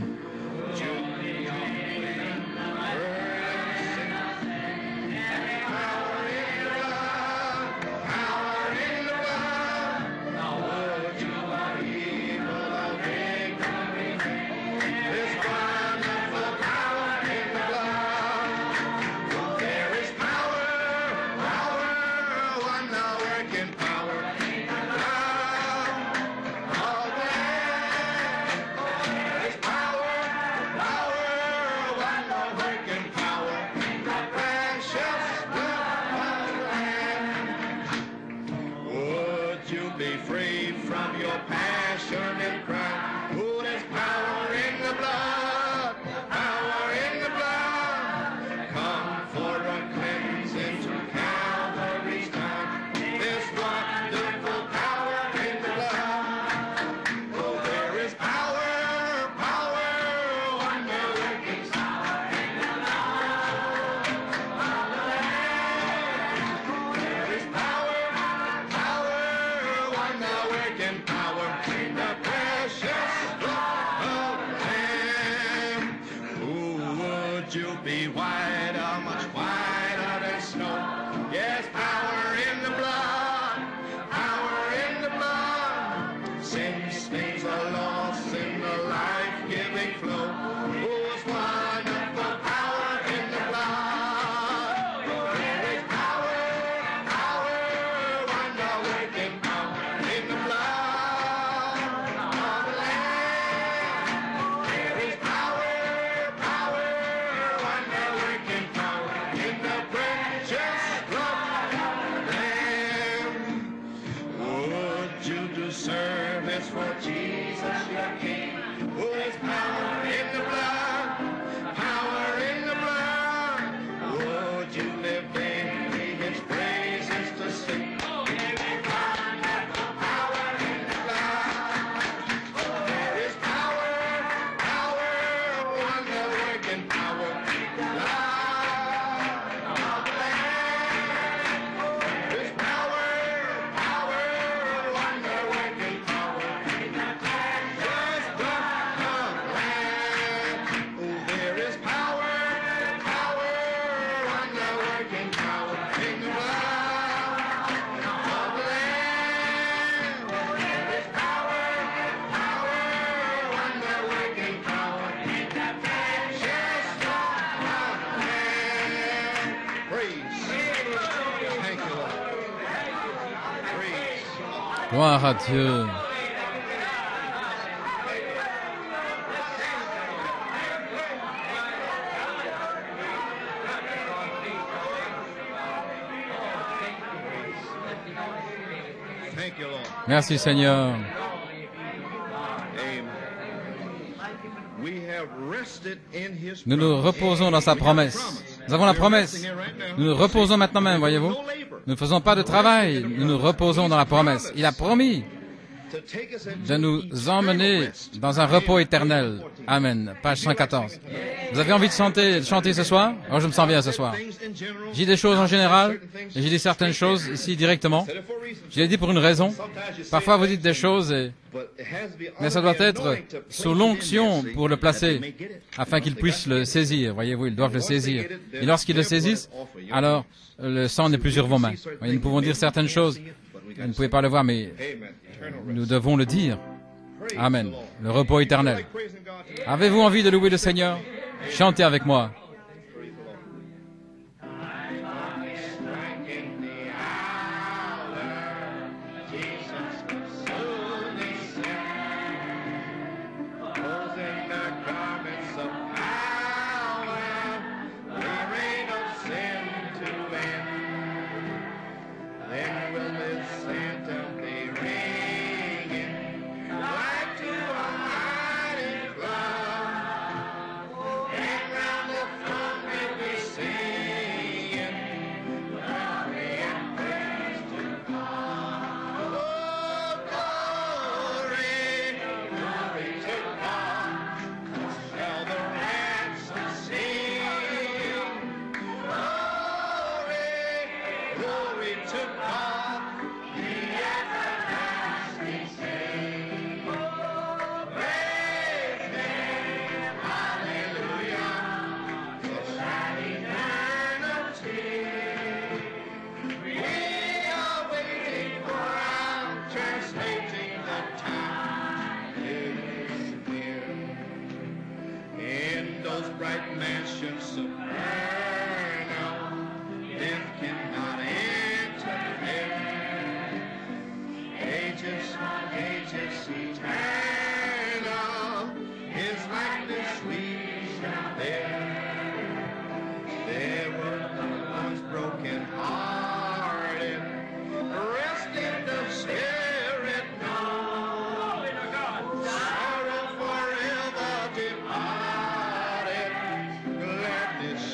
Speaker 3: Be whiter, much whiter than snow. Yes, power in the
Speaker 2: Gloire à Dieu. Merci Seigneur. Nous nous reposons dans sa promesse. Nous avons la promesse. Nous nous reposons maintenant même, voyez-vous. Nous ne faisons pas de travail. Nous nous reposons dans la promesse. Il a promis de nous emmener dans un repos éternel. Amen. Page 114. Vous avez envie de chanter ce soir? Oh, je me sens bien ce soir. J'ai dit des choses en général, et j'ai dit certaines choses ici directement. Je l'ai dit pour une raison. Parfois, vous dites des choses, mais ça doit être sous l'onction pour le placer, afin qu'ils puissent le saisir. Voyez-vous, ils doivent le saisir. Et lorsqu'ils le saisissent, alors le sang n'est plus sur vos mains. Nous pouvons dire certaines choses. Vous ne pouvez pas le voir, mais nous devons le dire. Amen. Le repos éternel. Avez-vous envie de louer le Seigneur? Chantez avec moi.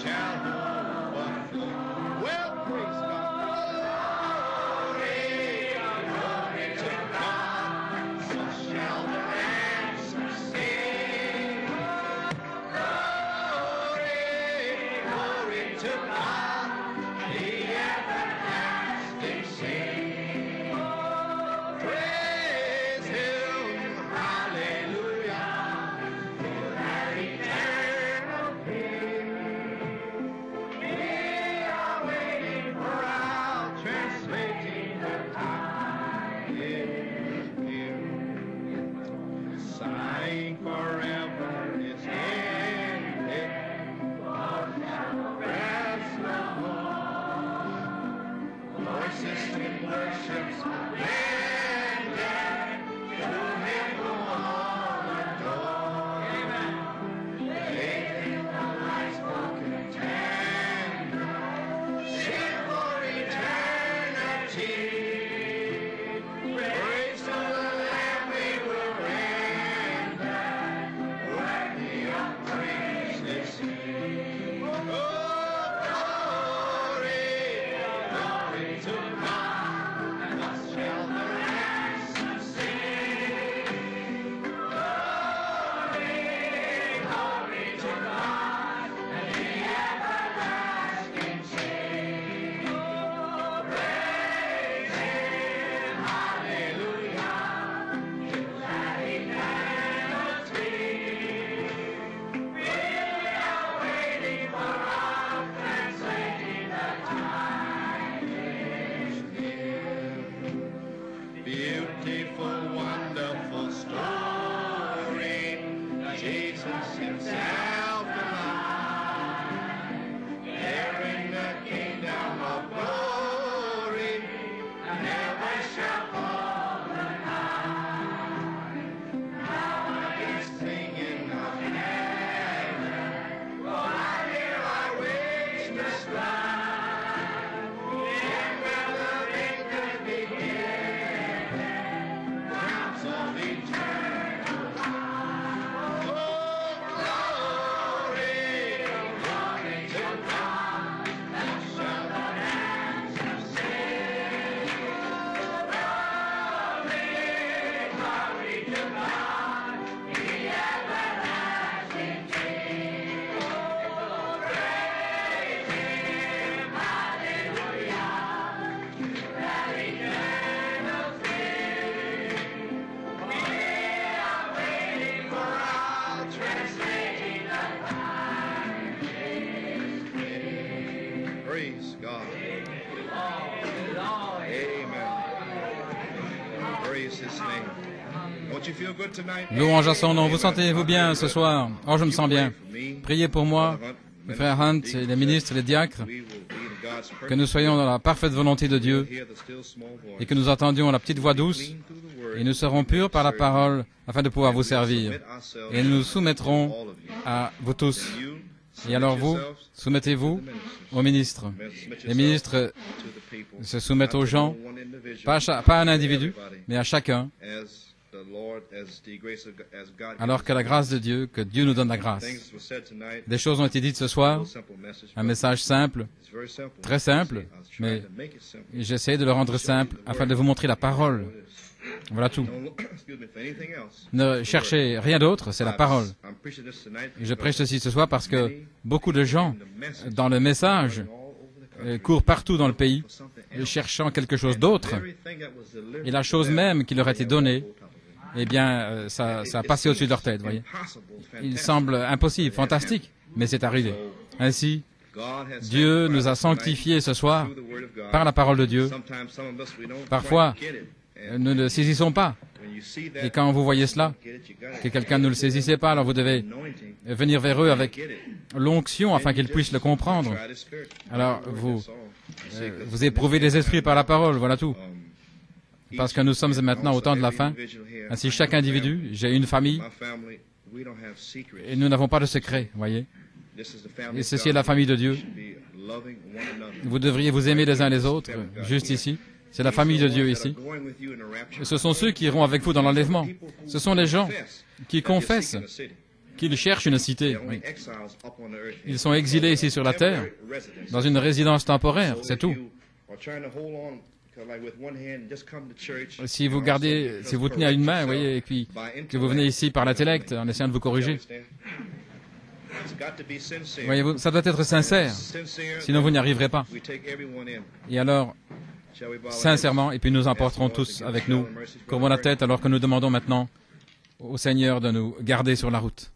Speaker 3: Shall
Speaker 2: Louange à son nom. Vous sentez-vous bien ce soir? Oh, je me sens bien. Priez pour moi, les frères Hunt, et les ministres, les diacres, que nous soyons dans la parfaite volonté de Dieu et que nous entendions la petite voix douce et nous serons purs par la parole afin de pouvoir vous servir. Et nous nous soumettrons à vous tous. Et alors vous, soumettez-vous aux ministres. Les ministres se soumettent aux gens, pas à un individu, mais à chacun, alors que la grâce de Dieu, que Dieu nous donne la grâce. Des choses ont été dites ce soir, un message simple, très simple, mais j'essaie de le rendre simple afin de vous montrer la parole. Voilà tout. Ne cherchez rien d'autre, c'est la parole. Je prêche ceci ce soir parce que beaucoup de gens, dans le message, courent partout dans le pays, cherchant quelque chose d'autre. Et la chose même qui leur a été donnée, eh bien, ça a passé au-dessus de leur tête, voyez. Il semble impossible, fantastique, mais c'est arrivé. Ainsi, Dieu nous a sanctifiés ce soir par la parole de Dieu. Parfois, nous ne le saisissons pas. Et quand vous voyez cela, que quelqu'un ne le saisissait pas, alors vous devez venir vers eux avec l'onction afin qu'ils puissent le comprendre. Alors, vous éprouvez les esprits par la parole, voilà tout. Parce que nous sommes maintenant au temps de la fin. Ainsi, chaque individu, j'ai une famille, et nous n'avons pas de secret, voyez. Et ceci est la famille de Dieu. Vous devriez vous aimer les uns les autres, juste ici. C'est la famille de Dieu ici. Ce sont ceux qui iront avec vous dans l'enlèvement. Ce sont les gens qui confessent qu'ils cherchent une cité. Oui. Ils sont exilés ici sur la terre, dans une résidence temporaire, c'est tout. Si vous tenez à une main, voyez, et puis que vous venez ici par l'intellect en essayant de vous corriger, voyez-vous, ça doit être sincère, sinon vous n'y arriverez pas. Et alors, sincèrement, et puis nous emporterons tous avec nous, courbons la tête alors que nous demandons maintenant au Seigneur de nous garder sur la route.